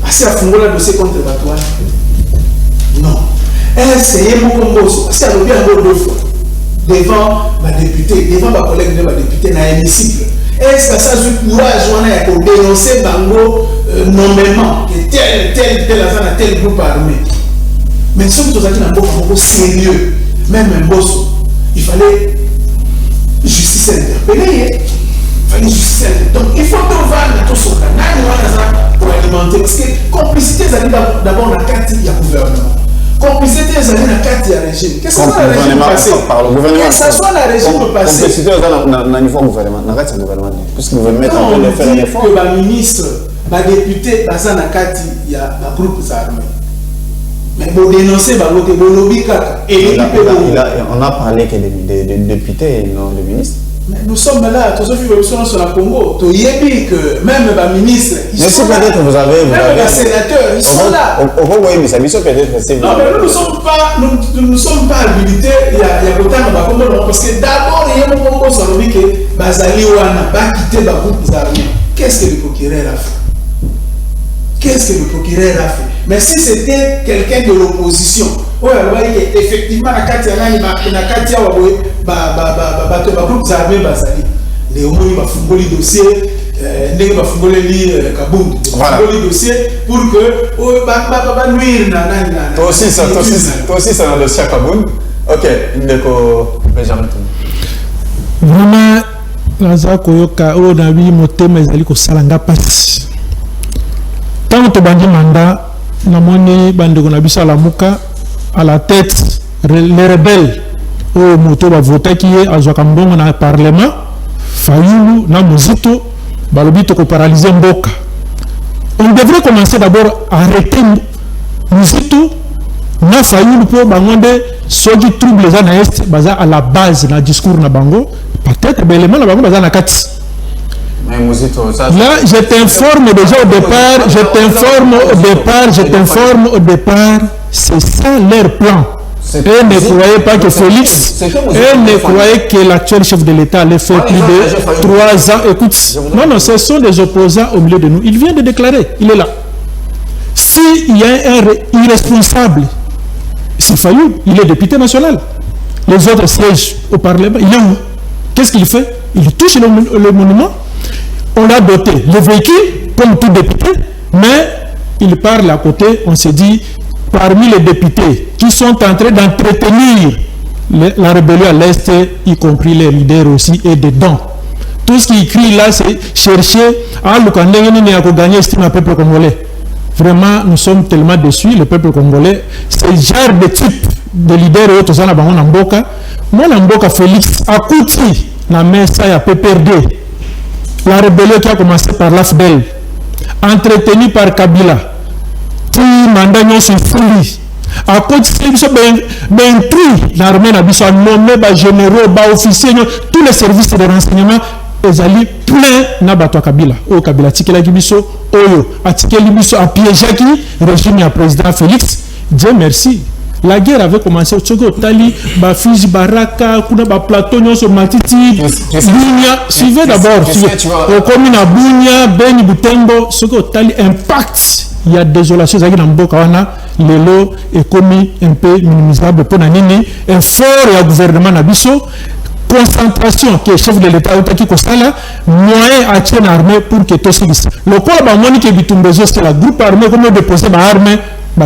a assez à fonder le dossier contre le bateau? Non. Est-ce qu'il y a un Bosso? Est-ce qu'il y a un 2 fois devant ma députée, devant ma collègue de ma députée dans l'hémicycle? Est-ce que ça a courage pour dénoncer Bango nommément que tel groupe armé? Mais si vous avez un beaucoup sérieux, même un boss, il fallait justice interpellée. Il fallait justice interpellée. Donc il faut que vendre tout ce canal pour alimenter. Parce que complicité, c'est d'abord la carte du gouvernement. Complicité, c'est la carte du régime. Qu'est-ce que ça le régime passé? Que ce soit la régime passé. Complicité, c'est au niveau gouvernement. Dans le gouvernement. Puisque vous mettez en train de faire un effort. Que le ministre, le député, dans la carte, il y a un groupe armé. Mais pour dénoncer, on a parlé que des députés et non des ministres. Mais nous sommes là, tous ceux qui sont sur le Congo, tu y es que même les ministres, ils sont là. Peut-être vous avez. Même les sénateurs, ils sont là. Oui, mais ça peut-être. Non, mais nous ne sommes pas habilités. Il y a autant de Congo parce que d'abord, il y a un Congo qui dit que Bazali Wana va quitter le groupe armé. Qu'est-ce que le procureur a fait? Qu'est-ce que le procureur a fait? Mais si c'était quelqu'un de l'opposition, effectivement, la Katia groupe armé Bazali, les hommes va fouiller le dossier, les va fouiller le Kaboum, le dossier pour que nuire toi aussi ça dans le dossier Kaboum. Ok, Benjamin. Vraiment, naza koyoka o na bi motema ezali ko salanga pasi. Tant que bandi mandat namoni bandeko na biso la muka à la tête les rebelles au moto ba voter qui est azwaka mbongo na parlement Fayulu na Muzito balobi to ko paralyser mboka. On devrait commencer d'abord à arrêter Muzito na Fayulu pour bangonde soki trouble les na est baza à la base na discours na bango peut-être l'élément na bango baza na kati. Là, je t'informe déjà au départ, c'est ça leur plan. Et ne croyez pas que Félix, et ne croyez que l'actuel chef de l'État allait faire plus de 3 ans. Écoute, non, ce sont des opposants au milieu de nous. Il vient de déclarer, il est là. S'il y a un irresponsable, c'est Fayou, il est député national. Les autres sièges au Parlement, il est où? Qu'est-ce qu'il fait? Il touche le monument. On l'a doté, le véhicule, comme tout député, mais il parle à côté, on se dit, parmi les députés qui sont en train d'entretenir la rébellion à l'Est, y compris les leaders aussi, et dedans. Tout ce qui écrit là, c'est chercher à gagner estime au peuple congolais. Vraiment, nous sommes tellement déçus, le peuple congolais. C'est le genre de type de leader et autres, moi, Namboka Félix, à Kouti, la main, ça, il y a PPRD. la rébellion qui a commencé par l'AFDEL, entretenue par Kabila, qui mandat non se folie. À cause de ça, l'armée n'a pas nommé les généraux, les officiers, tous les services de renseignement, ils allaient plein na bato Kabila. Oh Kabila, tikela kibiso, oyo, atikeli biso a piégé qui régime à président Félix. Dieu merci. La guerre avait commencé. Tchoko Tali, Bafizi, Baraka, Kuna, Plateau, Nyoso, Matiti, Bunia. Suivez d'abord. Au commune à Bunia, Beni, Butembo, Tchoko Tali, impact. Il y a désolation. Zagi Nambokawana, Lelo est commis un peu minimisable pour Nanini. Un fort et un gouvernement Nabiso. Concentration qui est chef de l'État qui constate moyen à tienne armée pour que tout se passe. Le corps de qui est bitumbezo, c'est la groupe armée comme déposer ma armée.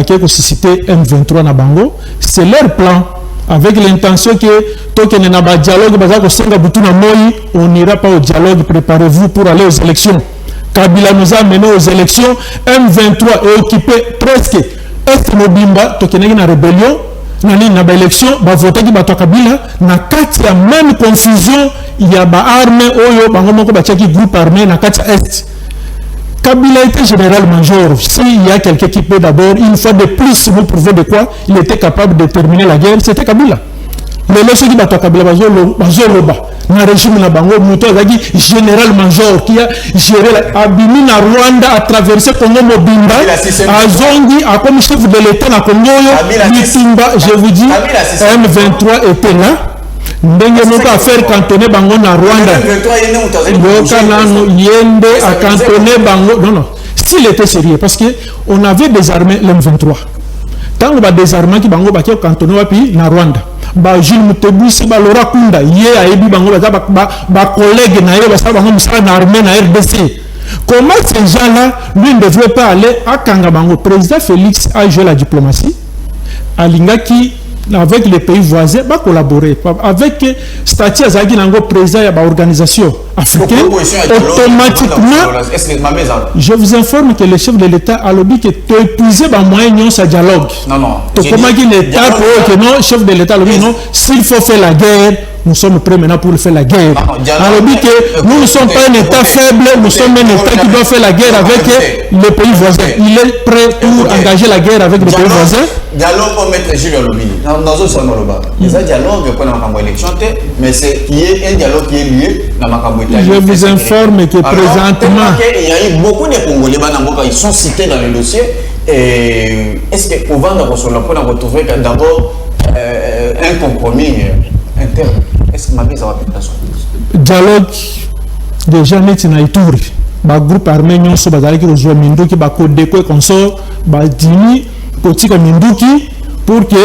Qui a suscité M23 na Bango, c'est leur plan avec l'intention que tant qu'il n'y a pas de dialogue, on n'ira pas au dialogue. Préparez-vous pour aller aux élections. Kabila nous a mené aux élections. M23 est occupé presque Est Mobimba, tant qu'il y a une rébellion. Dans l'élection, voter qui bat Kabila, na kati ya même confusion, il y a ba armée oyo bango moko ba tchaki groupe armé na kati est. Kabila était général-major. S'il y a quelqu'un qui peut d'abord, une fois de plus, vous prouvez de quoi il était capable de terminer la guerre, c'était Kabila. Mais le ceux qui battent Kabila, dans le régime de Bango, général-major qui a géré Abimi na Rwanda, a traversé Congo Mobimba, a Zongi, a comme chef de l'État na Congo, je vous dis, M23 était là. Ndenge moko a faire cantonner bango na Rwanda. Yende a cantonné bango. Non, non. S'il était sérieux, parce que on avait désarmé l'M23. Quand on va désarmer qui bango baki cantonné wapi na Rwanda. Ba Jules Mutebusi ba Laura Kunda yé a ebi bango ba collègue na yé ba sa bango musala na armée na RDC. Comment ces gens-là, lui ne devrait pas aller à Kangabango? Président Félix a joué la diplomatie. Alingaki avec les pays voisins, va collaborer avec statut Azagi Nango président de l'organisation africaine. Automatiquement, je vous informe que le chef de l'État a lobby que tu épuisé par moyen sa dialogue. Non, non. Comment l'État que non, chef de l'État lobby non, s'il faut faire la guerre, nous sommes prêts maintenant pour faire la guerre. Alors que nous ne sommes pas un État faible, nous sommes un État qui doit faire la guerre avec les pays voisins. Il est prêt pour engager la guerre avec les pays voisins. Dialogue pour mettre Jules Lobby. Dans un son il y a un dialogue pour la élection, mais c'est un dialogue qui est lié à la je vous informe que présentement il y a eu beaucoup de Congolais qui sont cités dans le dossier. Est-ce que pour vendre sur le point de retrouver d'abord un compromis interne? Est-ce que ma mise en application dialogue déjà net na Ituri ba groupe armé nyonso bazali ki rejoindre Minduki ba Kodeko consort ba dimi kotika Minduki pour que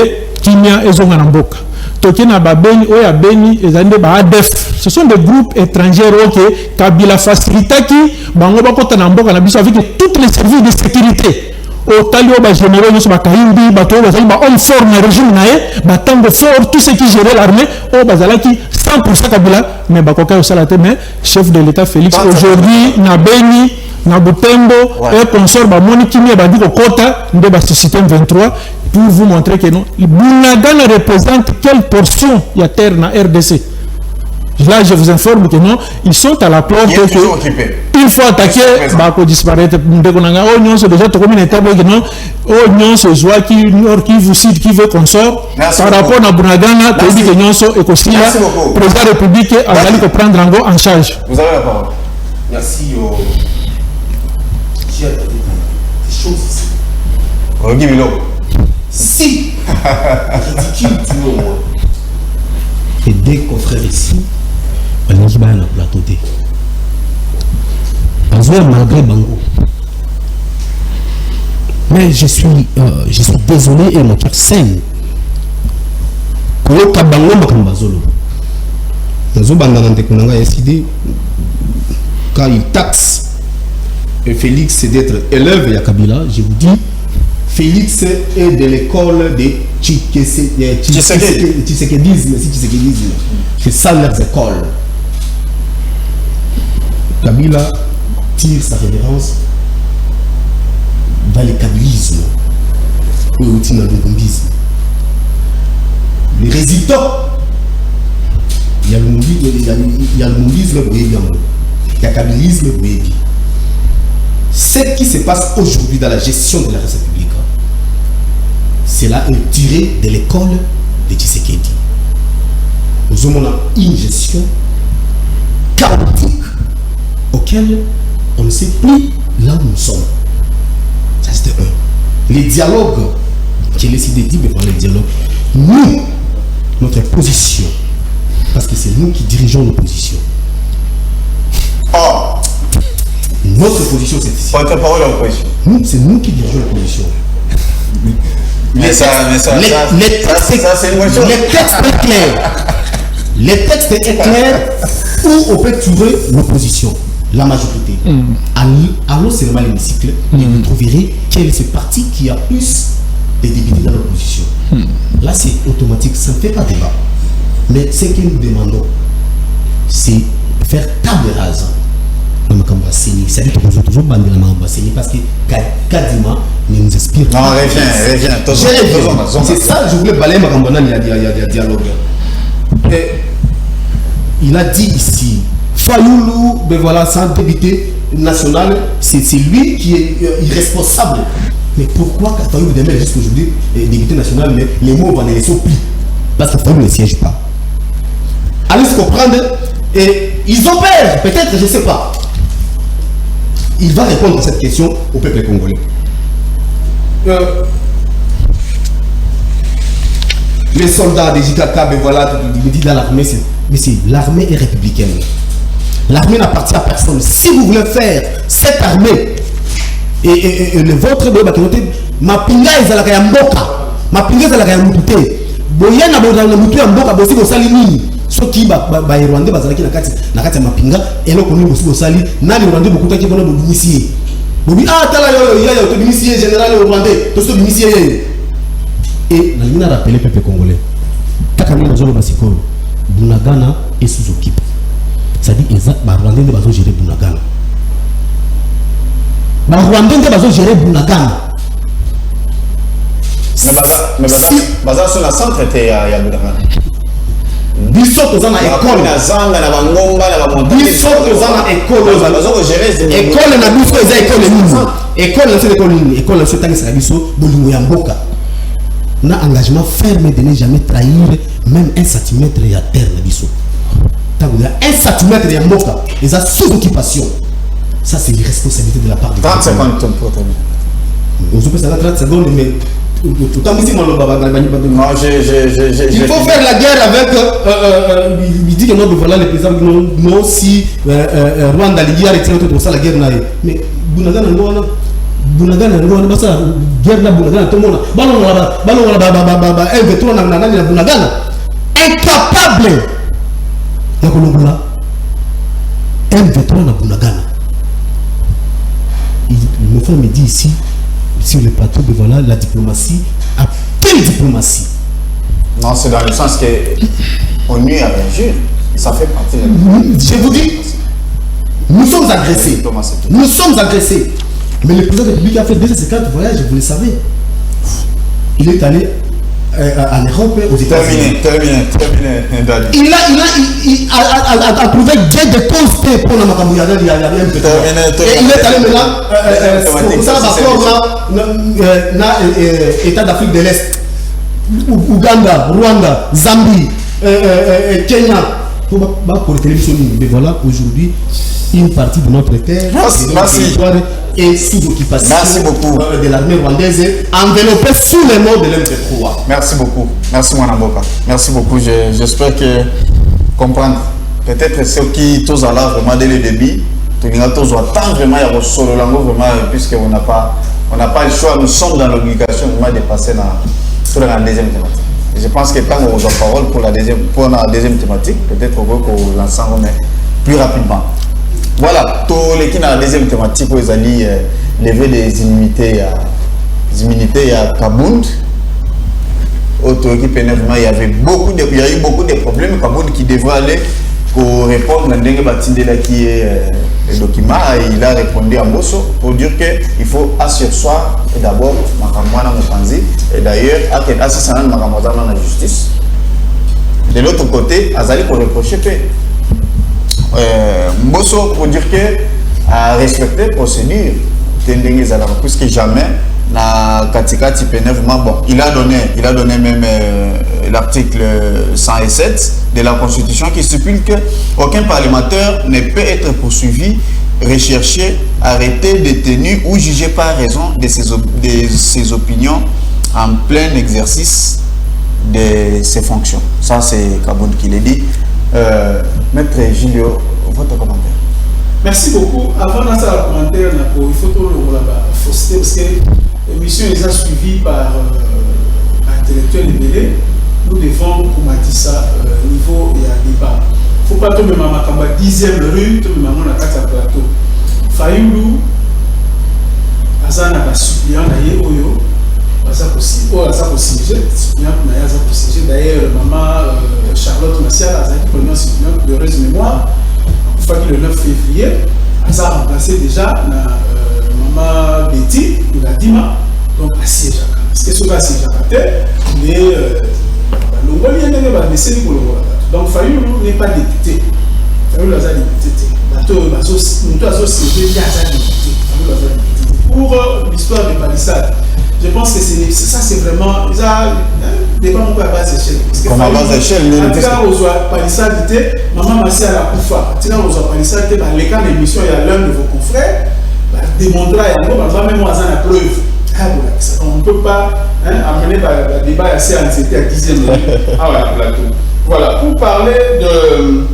Kimia ezonga na mboka toki na ba Beni oya Beni ezande ba ADF. Ce sont des groupes étrangers que Kabila facilitaki bango bakota na mboka na biso avec tous les services de sécurité. Au talio ba généraux nyonso ba Kayimbi ba to bazali ba homme fort na régime nae ba tango fort tous ceux qui géraient l'armée au bazalaki 100% Kabila mais ba koka osala te mais chef de l'État Félix aujourd'hui na Beni na Butembo et consort ba moni kimia ba diko kota nde ba système 23 pour vous montrer que non Bunagana représente quelle portion y a terre na RDC. Là, je vous informe que non, ils sont à la porte. Une fois attaqué, bah, qu'on disparaître. Oh, non, c'est déjà tout comme une étape. Non, oh, non, c'est Joie qui vous cite, qui veut qu'on sort. Par rapport à Bunagana, tu dis que non, c'est Écossila, président de la République, a fallu prendre Rango en charge. Vous avez la parole. Merci. J'ai des choses ici. Regarde, si ridicule tu veux moi. Et des confrères ici, on est dans le plateau D. Malgré Bango. Mais je suis désolé et mon cœur saigne. Quand Bango quand il taxe Félix c'est d'être élève à Kabila, je vous dis, Félix est de l'école de Tshisekidisme. C'est ça leurs écoles. Kabila tire sa révérence dans le kabylisme ou dans le bombisme. Les résultats, il y a le bombisme, Kakabilisme, oui. Ce qui se passe aujourd'hui dans la gestion de la recette publique, c'est là tiré de l'école de Tshisekedi. Nous avons une gestion chaotique auquel on ne sait plus là où nous sommes. Ça c'était un. Les dialogues, qui est décidé de dire devant les dialogues, nous, notre position, parce que c'est nous qui dirigeons nos positions. Oh, notre position c'est ici. porte parole à l'opposition. C'est nous qui dirigeons la position. Mais ça, c'est une bonne chose. Les textes est clair. Les textes est clair où on peut trouver l'opposition, la majorité. Allons seulement à l'hémicycle et vous trouverez quel est ce parti qui a plus de députés dans l'opposition. Là, c'est automatique, ça ne fait pas débat. Mais ce que nous demandons, c'est faire table rase. C'est-à-dire que nous avons toujours bandé la main parce que Kadima ne nous inspire pas. Non, reviens. C'est ça, je voulais balayer ma campagne, il y a dialogue. Et il a dit ici, Fayoulou, ben voilà, sans député national, c'est lui qui est irresponsable. Mais pourquoi Fayoulou demeure jusqu'aujourd'hui député national, mais les mots vont ne les sont plus? Parce que Fayoulou ne siège pas. Allez se comprendre, et ils opèrent, peut-être, je ne sais pas. Il va répondre à cette question au peuple congolais. Les soldats des JKK, ben voilà, il dit dans l'armée, mais l'armée est républicaine. L'armée n'appartient à personne. Si vous voulez faire cette armée, et le vôtre de ma pinga est à la Kayamboka, ma pinga est à la Kayamboute, Boyana Boyana Mboka, Bossi Bosalini. Ce qui va Rwanda bazalaki na kati mapinga et là koni bosi bosali na le Rwanda beaucoup qui bona bobimisier bobi tala yo ya to bimisier général rwandais to so bimisier et na mina rappeler peuple congolais kaka mina zolo basikolo Bunagana et sous-occupé, ça dit exact ba Rwanda de bazo gérer Bunagana, ba Rwanda de bazo gérer Bunagana. Mais baza sur la centre était ya Bunagana. Biso tozana école na zanga na bangomba na bamontagne biso tozana école bazo gérer école na biso eza école nini école na cette école nini école na cette tangisa biso bolingo ya mboka na engagement ferme de ne jamais trahir même 1 cm ya terre na biso tango ya 1 cm ya mboka eza sous occupation. Ça c'est l'irresponsabilité de la part de 30 secondes pour terminer. On se peut ça 30 secondes mais il faut faire la guerre avec il dit que non voilà les présidents non si Rwanda li a retiré tout ça la guerre mais Bunagana ngona basa guerre na Bunagana tout le monde balon M23 na Bunagana incapable ya kolongola M23 na Bunagana. Il me fait me dire ici sur le plateau de voilà la diplomatie. À quelle diplomatie? Non, c'est dans le sens que on nuit à l'injure. Ça fait partie de je vous dis, nous sommes agressés. Nous sommes agressés. Mais le président de la République a fait 250 voyages, vous le savez. Il est allé en Europe, aux États-Unis. Terminé. Il a trouvé gain de cause pour la Makamouya. Et il est allé maintenant pour ça État d'Afrique de l'Est, Ouganda, Rwanda, Zambie, Kenya. Pour la télévision, mais voilà, aujourd'hui, une partie de notre terre est sous occupation de l'armée rwandaise, enveloppée sous les mots de l'M23. Merci beaucoup. Merci Mwanamboka. Merci beaucoup. J'espère que comprendre. Peut-être ceux qui tous à l'âge vraiment dès le début, tous attendre vraiment à solo lango vraiment puisqu'on n'a pas le choix. Nous sommes dans l'obligation vraiment de passer sur la deuxième thématique. Je pense que tant qu'on a parole pour la deuxième thématique, peut-être qu'on va lancer plus rapidement. Voilà, tous les qui dans la deuxième thématique, vous allez lever des immunités à Kabound. Il y a eu beaucoup de problèmes. Kabound qui devrait aller pour répondre à Ndenge Batindela qui est le document. Il a répondu à Mosso pour dire qu'il faut assurer d'abord Makamwana Mopanzi et d'ailleurs assurer Makamwana la justice. De l'autre côté, Azali pour reprocher que Mbosso pour dire que à respecter procédure plus que jamais na katikati pénèvement bon il a donné même l'article 107 de la Constitution qui stipule que aucun parlementaire ne peut être poursuivi, recherché, arrêté, détenu ou jugé par raison de ses opinions en plein exercice de ses fonctions. Ça c'est Kabound qui l'a dit. Maître Gilio, votre commentaire. Merci beaucoup. Avant de faire le commentaire, il faut que nous fausseté parce que l'émission est suivie par intellectuels libérés. Nous devons commenter ça au niveau et à débat. Il ne faut pas tomber à 10e rue, tomber à 4 plateau. Fayoulou, Azana va suppliant d'ailleurs Oyo, Aza possible, d'ailleurs maman Charlotte Massial, Aza qui prononce suppliant de heureuse mémoire. Le 9 février, ça a remplacé déjà la maman Betty, ou la Dima, donc à Siejaka. Parce que ce n'est pas Siejaka, mais le Mongolien n'est pas laissé pour le Mongolien. Donc Fayoulou n'est pas député. Fayoulou est député. Nous avons député. Pour l'histoire des palissades, je pense que ça c'est vraiment des gens qui à base d'échelle. Comme à base d'échelle, en tout cas, aux palissades, maman Massi à la Koufa. En tout cas, aux palissades, les cas d'émission, il y a l'un de vos confrères, démontrer même moi la preuve. On ne peut pas amener le débat assez anxiété à 10e plateau. Voilà, pour parler de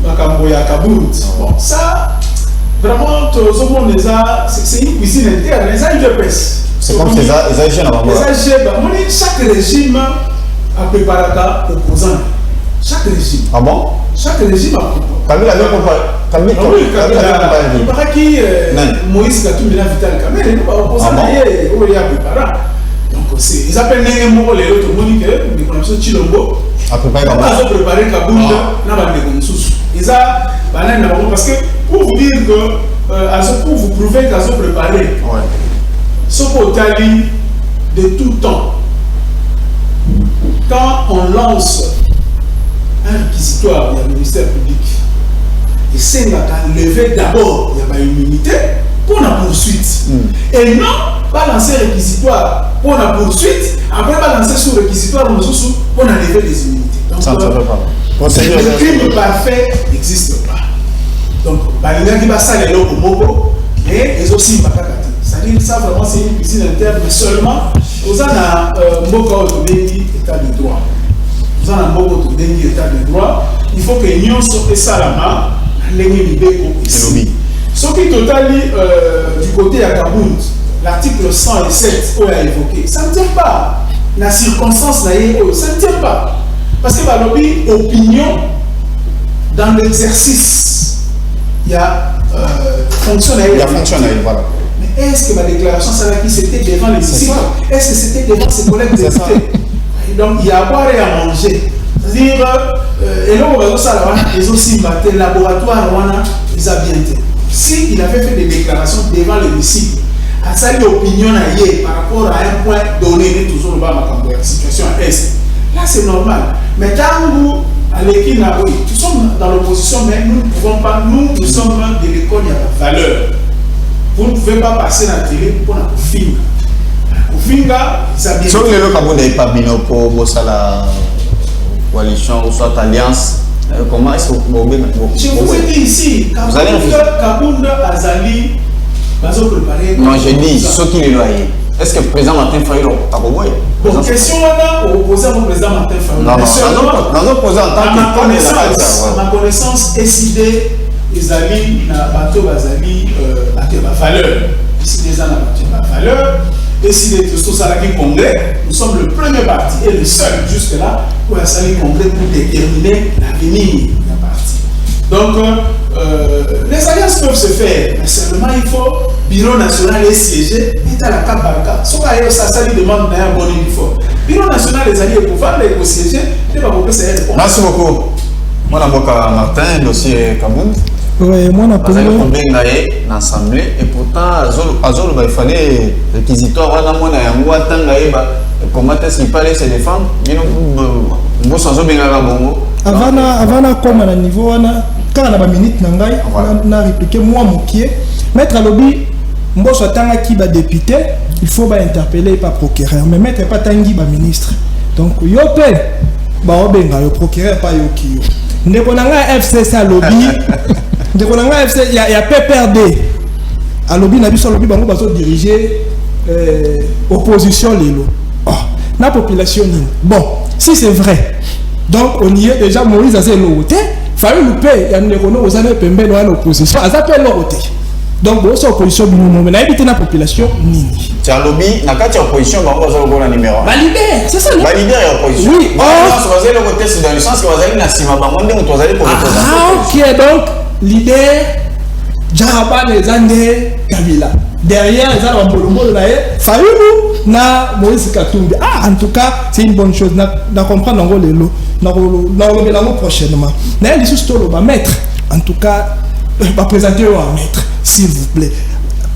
Makamboya Kabound. Bon, ça, vraiment, tout le monde c'est une cuisine interne, les AIGPS. C'est comme ces AIG là-bas. Les AIG, chaque régime a préparé un opposant. Chaque régime. Ah bon? Chaque régime a préparé. Kabila avait préparé. Il paraît que Moïse Katumbi n'a Vital Kamel, il n'est pas opposant. Il a préparé. Donc, ils appellent Nengemoro, les autres, Monique, les connaissances Chilombo. A préparé Kabound. Ils ont préparé Kabound, n'a pas de sous. Ils ont parce que pour vous dire que, pour vous prouver qu'ils ont préparé. Ce qu'Otali de tout temps, quand on lance un réquisitoire, il y a le ministère public, et c'est lever d'abord, il y a une immunité pour la poursuite. Et non, pas lancer un réquisitoire pour la poursuite, après pas lancer sous réquisitoire pour lever des immunités. Donc, ça ne peut pas. Le crime parfait n'existe pas. Donc, il y a des ça les locaux moko, et ils aussi pas. C'est-à-dire ça vraiment c'est une cuisine interne, mais seulement vous avez un mot état de droit. Vous avez un mot état de droit. Il faut que l'union soit salama, ici. Ce qui est total du côté à Kabound, l'article 107 qu'on a évoqué, ça ne tient pas. La circonstance ça ne tient pas. Parce que la lobby opinion dans l'exercice, il y a fonctionnaire. Il y a fonctionnaire, voilà. Mais est-ce que ma déclaration, ça qui c'était devant les disciples? Est-ce que c'était devant ses collègues députés? Donc il y a à boire et à manger. C'est-à-dire, et là, on va ça, ils ont aussi battu le laboratoire, ils ont bien été. S'il avait fait des déclarations devant les disciples, à sa opinion par rapport à un point donné, toujours le bas, la situation à Est, là c'est normal. Mais quand nous, à l'équipe, nous sommes dans l'opposition, mais nous ne pouvons pas, nous sommes de l'école, il y a la valeur. Vous ne pouvez pas passer dans la télé pour la Kofinga. Kofinga, ça bien. Si vous voulez que vous pas bien pour la coalition ou soit alliance, comment est-ce que vous pouvez. Je vous ai dit ici, Kabound Azali, va se préparer. Non, j'ai dit, ceux qui les loyers. Est-ce que le président Martin Fayolo a pas bon, question là, opposé au président Martin Fayolo. Non, opposé en tant que ma connaissance, SID. Les amis na bateau bazali ma valeur. Ici les amis na valeur. Et si les Salaki Congrès, nous sommes le premier parti et le seul jusque là pour un Salaki Congrès pour déterminer l'avenir de la partie. Donc les alliances peuvent se faire, mais seulement il faut bureau national et siéger et à la cap par cas. Ce ça lui demande d'un bon uniforme. Bureau national des alliés pour faire les siéger, il va vous faire répondre. Merci beaucoup. Moi, Martin, dossier Kabound. Oui, moi, dans l'Assemblée, et pourtant, il fallait réquisitoire, comment est-ce qu'il fallait se défendre? Avant comme à niveau quand on a minute nangai on a répliqué moi mokié maître Alobi mboso tanga ki ba député il faut ba interpeller pas procureur mais maître pas tangi ba ministre donc yo pe ba obenga yo procureur pas yo ki yo ndeko nanga FCC Alobi ndeko nanga FC il y a PPRD Alobi na biso Alobi bango bazo diriger opposition lelo la population nini bon si c'est vrai donc on y est déjà Moïse a l'auté fallait louper il y a une économie aux années pembe dans l'opposition à ça peut l'auté donc bon c'est opposition nous mais éviter la population nini c'est un lobby na kati opposition bango za lokola numéro valider c'est ça valider opposition oui on va le côté c'est dans le sens que vous allez na sima bango ndenge to allez pour ok donc leader Jaraba les années Kabila derrière les arbres bolombo là Fayulu na Moïse Katumbi en tout cas c'est une bonne chose na comprendre ngo lelo na prochainement na les sous ba maître en tout cas va présenter au maître s'il vous plaît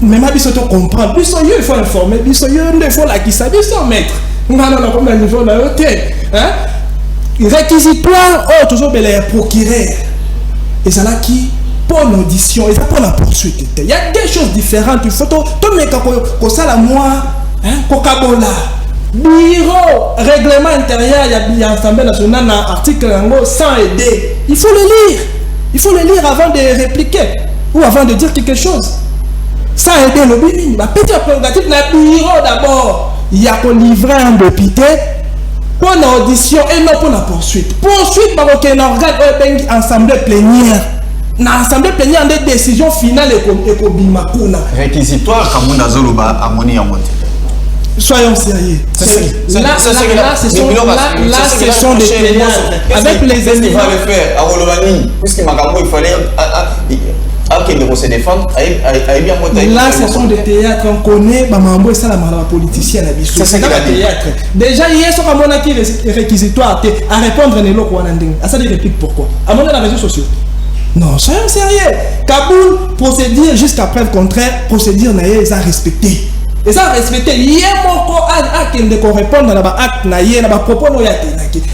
mais ma biso to comprendre biso il faut informer biso il faut la qui ça biso maître ngana na comme niveau na hôtel réquisitoire toujours bel procureur et ça là qui pour l'audition et ça pour la poursuite il y a des choses différentes il faut tout mettre comme ça la moi Coca-Cola bureau règlement intérieur il y a Assemblée nationale dans article 100 et D il faut le lire avant de répliquer ou avant de dire quelque chose ça a aidé le bini la petite prérogative dans le bureau d'abord il y a qu'on livrer un député pour l'audition et non pour la poursuite par aucun organe assemblée plénière na assemblée plénière des décisions finales et kobimakuna réquisitoire kamunda zoloba amoni yamote soyons sérieux là ce sont des théâtres avec les ennemis va le faire à Rolobani puisque makambo il fallait de se défendre là ce sont des théâtres on connaît bamambo et ça la politicien la biso c'est un théâtre déjà hier sur à mon acquis réquisitoire à répondre ne loko wana ndenge à ça des répliques pourquoi à mon les réseaux sociaux. Non, soyons sérieux. Kaboul, procédure jusqu'à preuve contraire, procédure naïe, ça respecté. Et ça respecté. Hier, mon corps a qu'il ne correspond à l'acte naïe, à propos de l'aïe.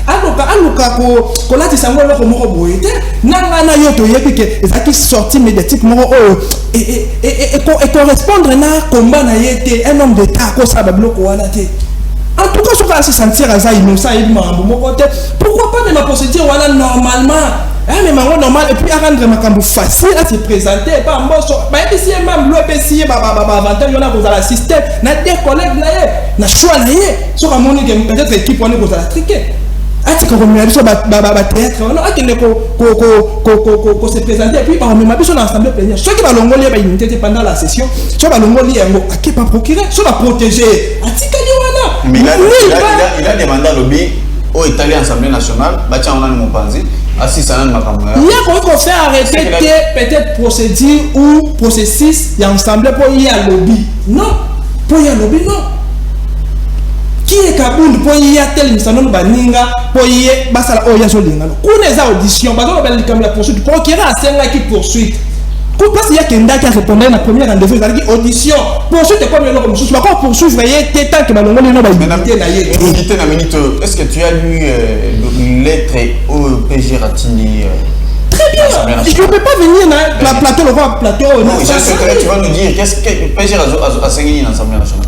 Alouka, ko lati sango loko moko boyete, nanga na yoto yepike, et ça qui sorti médiatique moko et correspondre na combat naïe, un homme d'État, ko sa babloko wana te. En tout cas, je vais se sentir à ça, innocent, pourquoi pas de ma procédure voilà normalement? Mais normal et puis à rendre ma cambo facile à se présenter pas en bosso bah ici même l'OPC avantage on a vous à l'assister na des collègues na choix na sur mon peut-être équipe on est vous à la triquer ati ko mi abiso ba théâtre on a qui ne ko se présenter et puis par même abiso dans l'assemblée plénière ceux qui va longolia ba unité pendant la session ceux va longolia ngo aki pas procurer ceux va protéger ati kali wana il a demandé à lobby au Italien Assemblée nationale ba tia on a mon panzi. Il y a qu'on fait arrêter peut-être procédure ou processus il y a ensemble pour y aller lobby. Non, pour y aller lobby non. Qui est Kaboul pour y aller tel misanon baninga pour y aller basala oya jolinga. Qu'on les auditions, parce qu'on appelle comme la poursuite. Procureur à 5 qui poursuit. Parce qu'il y a quelqu'un qui a répondu à la première rendez-vous, il a dit audition. Poursuite est comme le monsieur. Pourquoi poursuivre voyez tant que malheureusement il n'a pas minute. Est-ce que tu as lu lettre au PG Ratini? Très bien. Je ne peux pas venir dans la plateau, le roi plateau. Non, tu vas nous dire qu'est-ce que PG a signé dans l'Assemblée nationale.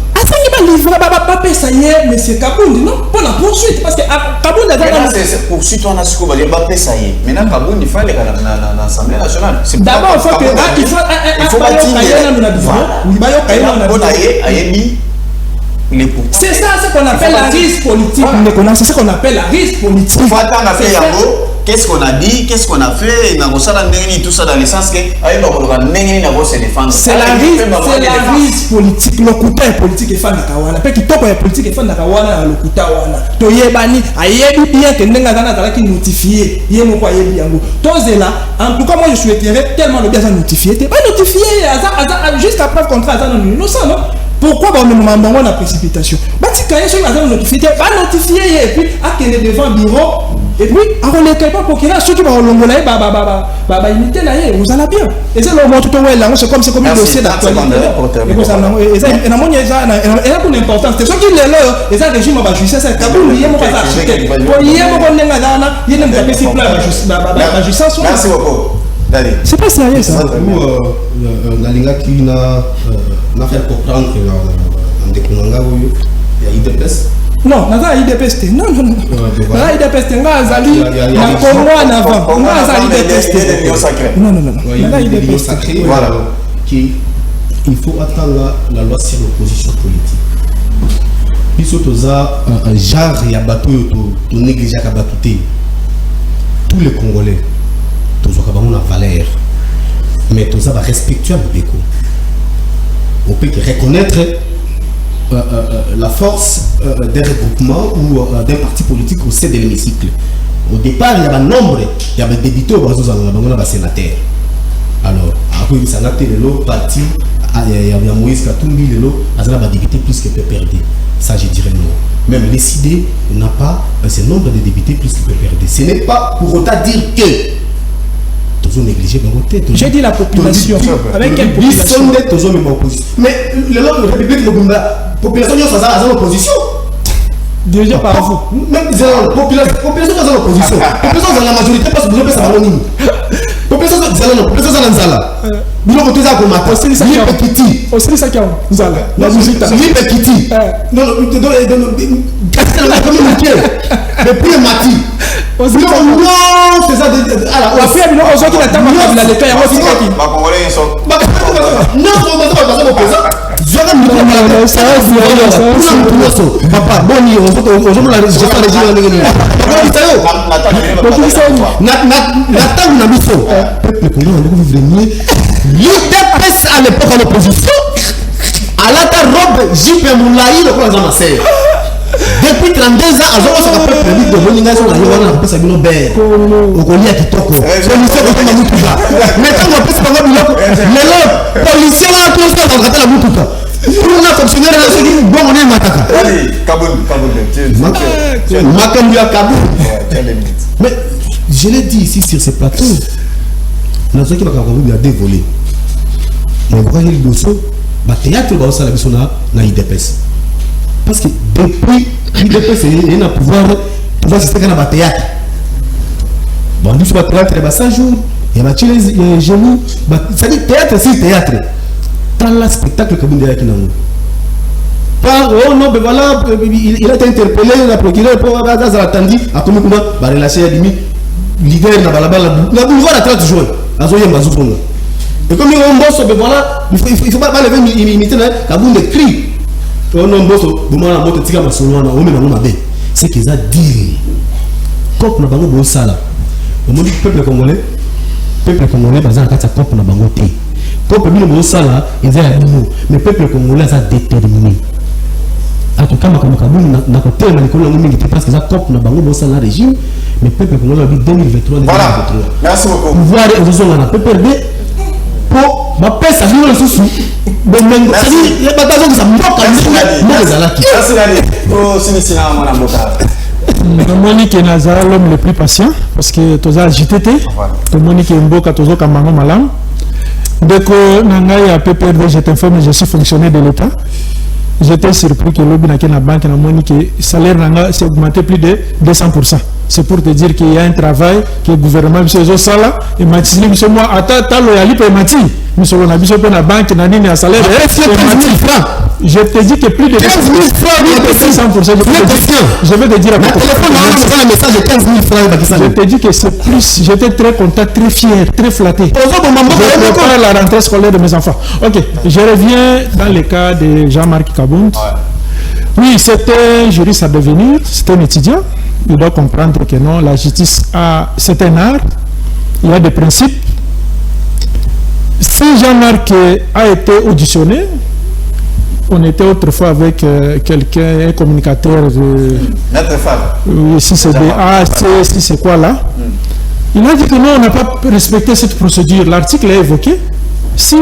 Ça y est, mais c'est Kaboul, non? Pour la poursuite, parce que Kaboul a maintenant c'est poursuite, on a ce qu'on va dire, ça y est. Maintenant, Kaboul, il faut aller dans l'Assemblée nationale. D'abord, il faut bâtir. C'est ça ce qu'on appelle la risque politique. C'est ce qu'on appelle la risque politique. Qu'est-ce qu'on a dit, qu'est-ce qu'on a fait, tout ça dans le sens que c'est la risque politique. Le couteau politique est fan d'Akawana. Parce que tout est politique est fan d'Akawana. Le couteau wana. Toyebani, ayebi bien que n'enga dana dala qui notifié. Yemo kwa yebi yango. Tozé là. En tout cas moi je souhaiterais tellement le bien à notifier. T'es pas notifié. Jusqu'à preuve contraire, ça non innocent non. Pourquoi on a précipitation? batika ye soki baza notifié te banotifie ye et puis akende devant bureau et puis akoleka epa procureur soki bakolongola ye baimité na ye ozala bien eza lomo tout owelango c'est comme un dossier d'actualité namoni eza kuna importance te soki lelo eza régime ya bajustice kabulu ye moko aza architecte po ye moko ndenge aza wana ye nde moto apesi plan bajustice wana c'est pas sérieux ça nalingaki na faire comprendre ndeko na nga oyo ya IDPS non naza IDPS te non naza IDPS te nga azali na Congo en avant nga aza IDPS te non naza IDPS te voilà qu'il faut attendre la loi sur l'opposition politique biso toza genre ya bato to négliger ka bato te tous les Congolais tozoka bango na valeur mais toza ba respectueux beko on peut reconnaître la force d'un regroupement ou d'un parti politique au sein de l'hémicycle. Au départ, il y a un nombre, il y a des députés des sénateurs. Alors, après, il y a un parti, il y a Moïse Katumbi, il y a des députés plus que PPRD. Ça, je dirais non. Même les CID n'a pas ce nombre de députés plus que PPRD. Ce n'est pas pour autant dire que j'ai dit la population. Avec quelle population? Mais le République de la population est en opposition. Déjà par vous. Même la population est en opposition. La population est la majorité parce que vous avez ça anonyme. La population est en opposition. Nous avons tous à combattre. C'est ça qui est. C'est ça qui est. La musique. Libre Kitty. Non, depuis le matin. Non, c'est ça. Alors, on fait un autre qui n'attend pas la lettre. Papa, bon, l'UDPS à l'époque en opposition, à la robe, J.P. Moulaï, le président Massé. Depuis 32 ans, à Zoro, ça va faire plus de l'organisation de la République de Nobel. Au Colia qui toque. Policier, on a tout ça. Maintenant, on peut se faire le policier, on a tout ça, on a la Moutouka. Pour un fonctionnaire, on a dit, bon, on est Mataka. Allez, Kaboul. Makambu à Kaboul. Mais je l'ai dit ici sur ce plateau, nous avons dévolé. On va voir le dossier, le théâtre va aussi la IDPS. Parce que depuis l'IDPS, il y a un pouvoir assister à un théâtre. Bon, nous sommes à théâtre, il y a 5 jours, il y a les genoux. Ça dit théâtre, c'est théâtre. Dans le spectacle que vous avez qui oh non, ben voilà, il a été interpellé, la procureure, pour avoir attendu, à comment va relâcher l'idée de la boulevard à 30 jours. Et comme il y a un boss, ben voilà, il ne faut pas lever imiter la boule de cri. Oh non, boss, c'est qu'ils ont dit. Comme nous avons dit ça là, le peuple congolais, basé en 4 copes na bango té. Peuple bino bo sala, ils a nous, mais peuple congolais a déterminé. En tout cas, na côté na l'école mingi parce que ça cop na bango bo sala régime, mais peuple congolais dit 2023. Voilà. Merci beaucoup. Pouvoir et aux na PPRD pour ma paix ça nous le sous. Mais même ça dit les batailles que ça moque merci Nali. Oh sinisina mwana mboka. Monique Nazara l'homme le plus patient parce que tu as agité Monique Mboka tozo kamango malam. Donc nangai à PPRD je t'informe je suis fonctionnaire de l'État. J'étais surpris que l'objet n'a qu'une banque na Monique salaire nanga s'est augmenté plus de 200%. C'est pour te dire qu'il y a un travail que le gouvernement monsieur Zosala et Matisli monsieur moi ta loyalité Mati monsieur on a besoin de la banque na nini à salaire je te dis que plus de 15 000 francs je vais te dire je te dis que c'est plus j'étais très content très fier très flatté je prépare la rentrée scolaire de mes enfants. Ok, je reviens dans le cas de Jean-Marc Kabound. Oui, c'était un juriste à devenir, c'était un étudiant. Il doit comprendre que non, la justice c'est un art, il y a des principes. Si Jean-Marc a été auditionné, on était autrefois avec quelqu'un, un communicateur de... si c'est si c'est quoi là. Il a dit que non, on n'a pas respecté cette procédure. L'article est évoqué. Si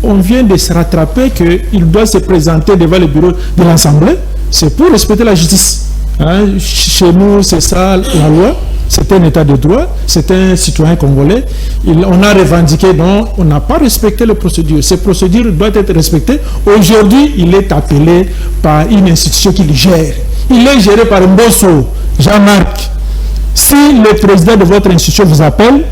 on vient de se rattraper qu'il doit se présenter devant le bureau de l'Assemblée, c'est pour respecter la justice. Hein, chez nous, c'est ça la loi. C'est un état de droit, c'est un citoyen congolais. On a revendiqué, non, on n'a pas respecté les procédures. Ces procédures doivent être respectées. Aujourd'hui, il est appelé par une institution qui le gère. Il est géré par Mbosso, Jean-Marc. Si le président de votre institution vous appelle,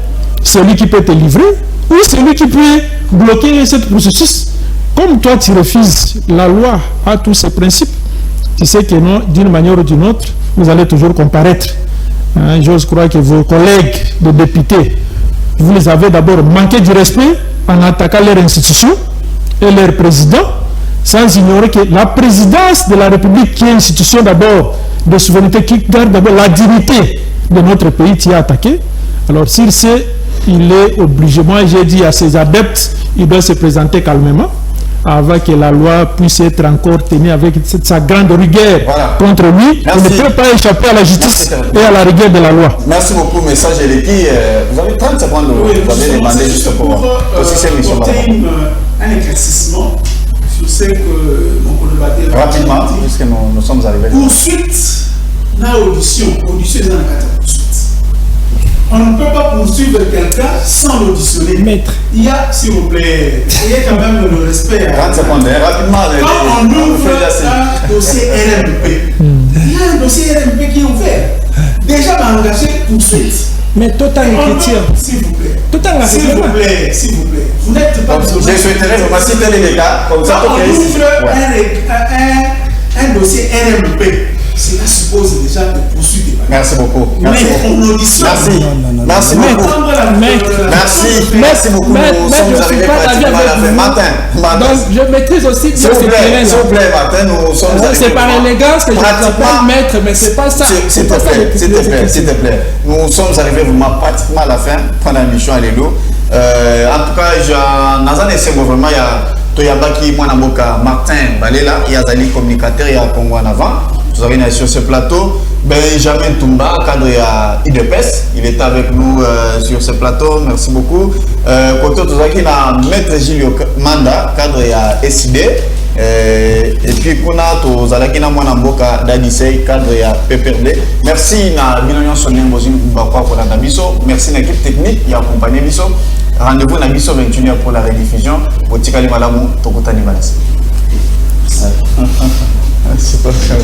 c'est lui qui peut te livrer ou c'est lui qui peut bloquer ce processus. Comme toi, tu refuses, la loi a tous ses principes. Tu sais que non, d'une manière ou d'une autre, vous allez toujours comparaître. Hein, j'ose croire que vos collègues de députés, vous les avez d'abord manqué du respect en attaquant leur institution et leur président, sans ignorer que la présidence de la République, qui est une institution d'abord de souveraineté, qui garde d'abord la dignité de notre pays, qui est attaqué. Alors s'il sait, il est obligé, moi j'ai dit à ses adeptes, il doit se présenter calmement, avant que la loi puisse être encore tenue avec sa grande rigueur contre lui. Il ne peut pas échapper à la justice et à la rigueur de la loi. Merci beaucoup, message Eleki. Vous avez 30 secondes, vous avez demandé juste pour apporter un éclaircissement sur ce que mon collaborateur rapidement, puisque nous sommes arrivés. Poursuite, la audition est dans la poursuite. On ne peut pas poursuivre quelqu'un sans l'auditionner. Maître. Il y a, s'il vous plaît, il y a quand même le respect. 30 secondes, rapidement. Quand on ouvre un dossier RMP, il y a un dossier RMP qui est ouvert. Déjà, on va engager tout de suite. Mais total chrétien. S'il vous plaît. Total s'il vous plaît, s'il vous plaît. Vous n'êtes pas... Je souhaiterais vous citer les cas. Comme ça, quand on ouvre un dossier RMP, cela suppose déjà de poursuivre. Merci beaucoup. Merci. Merci beaucoup. Merci beaucoup. Nous sommes arrivés pratiquement à la fin. Martin. Donc, je maîtrise aussi. S'il vous plaît, Martin, nous sommes arrivés. C'est par élégance que je t'appelle maître, mais c'est pas ça. S'il te plaît. Nous sommes arrivés vraiment pratiquement à la fin pendant l'émission Alléluia. En tout cas, Nazan et Sengo, vraiment, il y a Toyabaki, Mwanaboka, Martin Balela, il y a Zali communicateur, il y a Congo en avant. Vous avez sur ce plateau Benjamin Toumba, cadre à IDPS. Il est avec nous sur ce plateau. Merci beaucoup. Côté Tozaki, Maître Gilles Manda, cadre à SID. Et puis, Kuna Tozalaki na Mwanamboka d'Adisei, cadre à PPRD. Merci na Binonion Sonin Bozin Bakwa pour la Biso. Merci à l'équipe technique qui a accompagné Biso. Rendez-vous na Biso 21h pour la rediffusion. Botikali Malamu, Tokotani Balasi. C'est pas grave.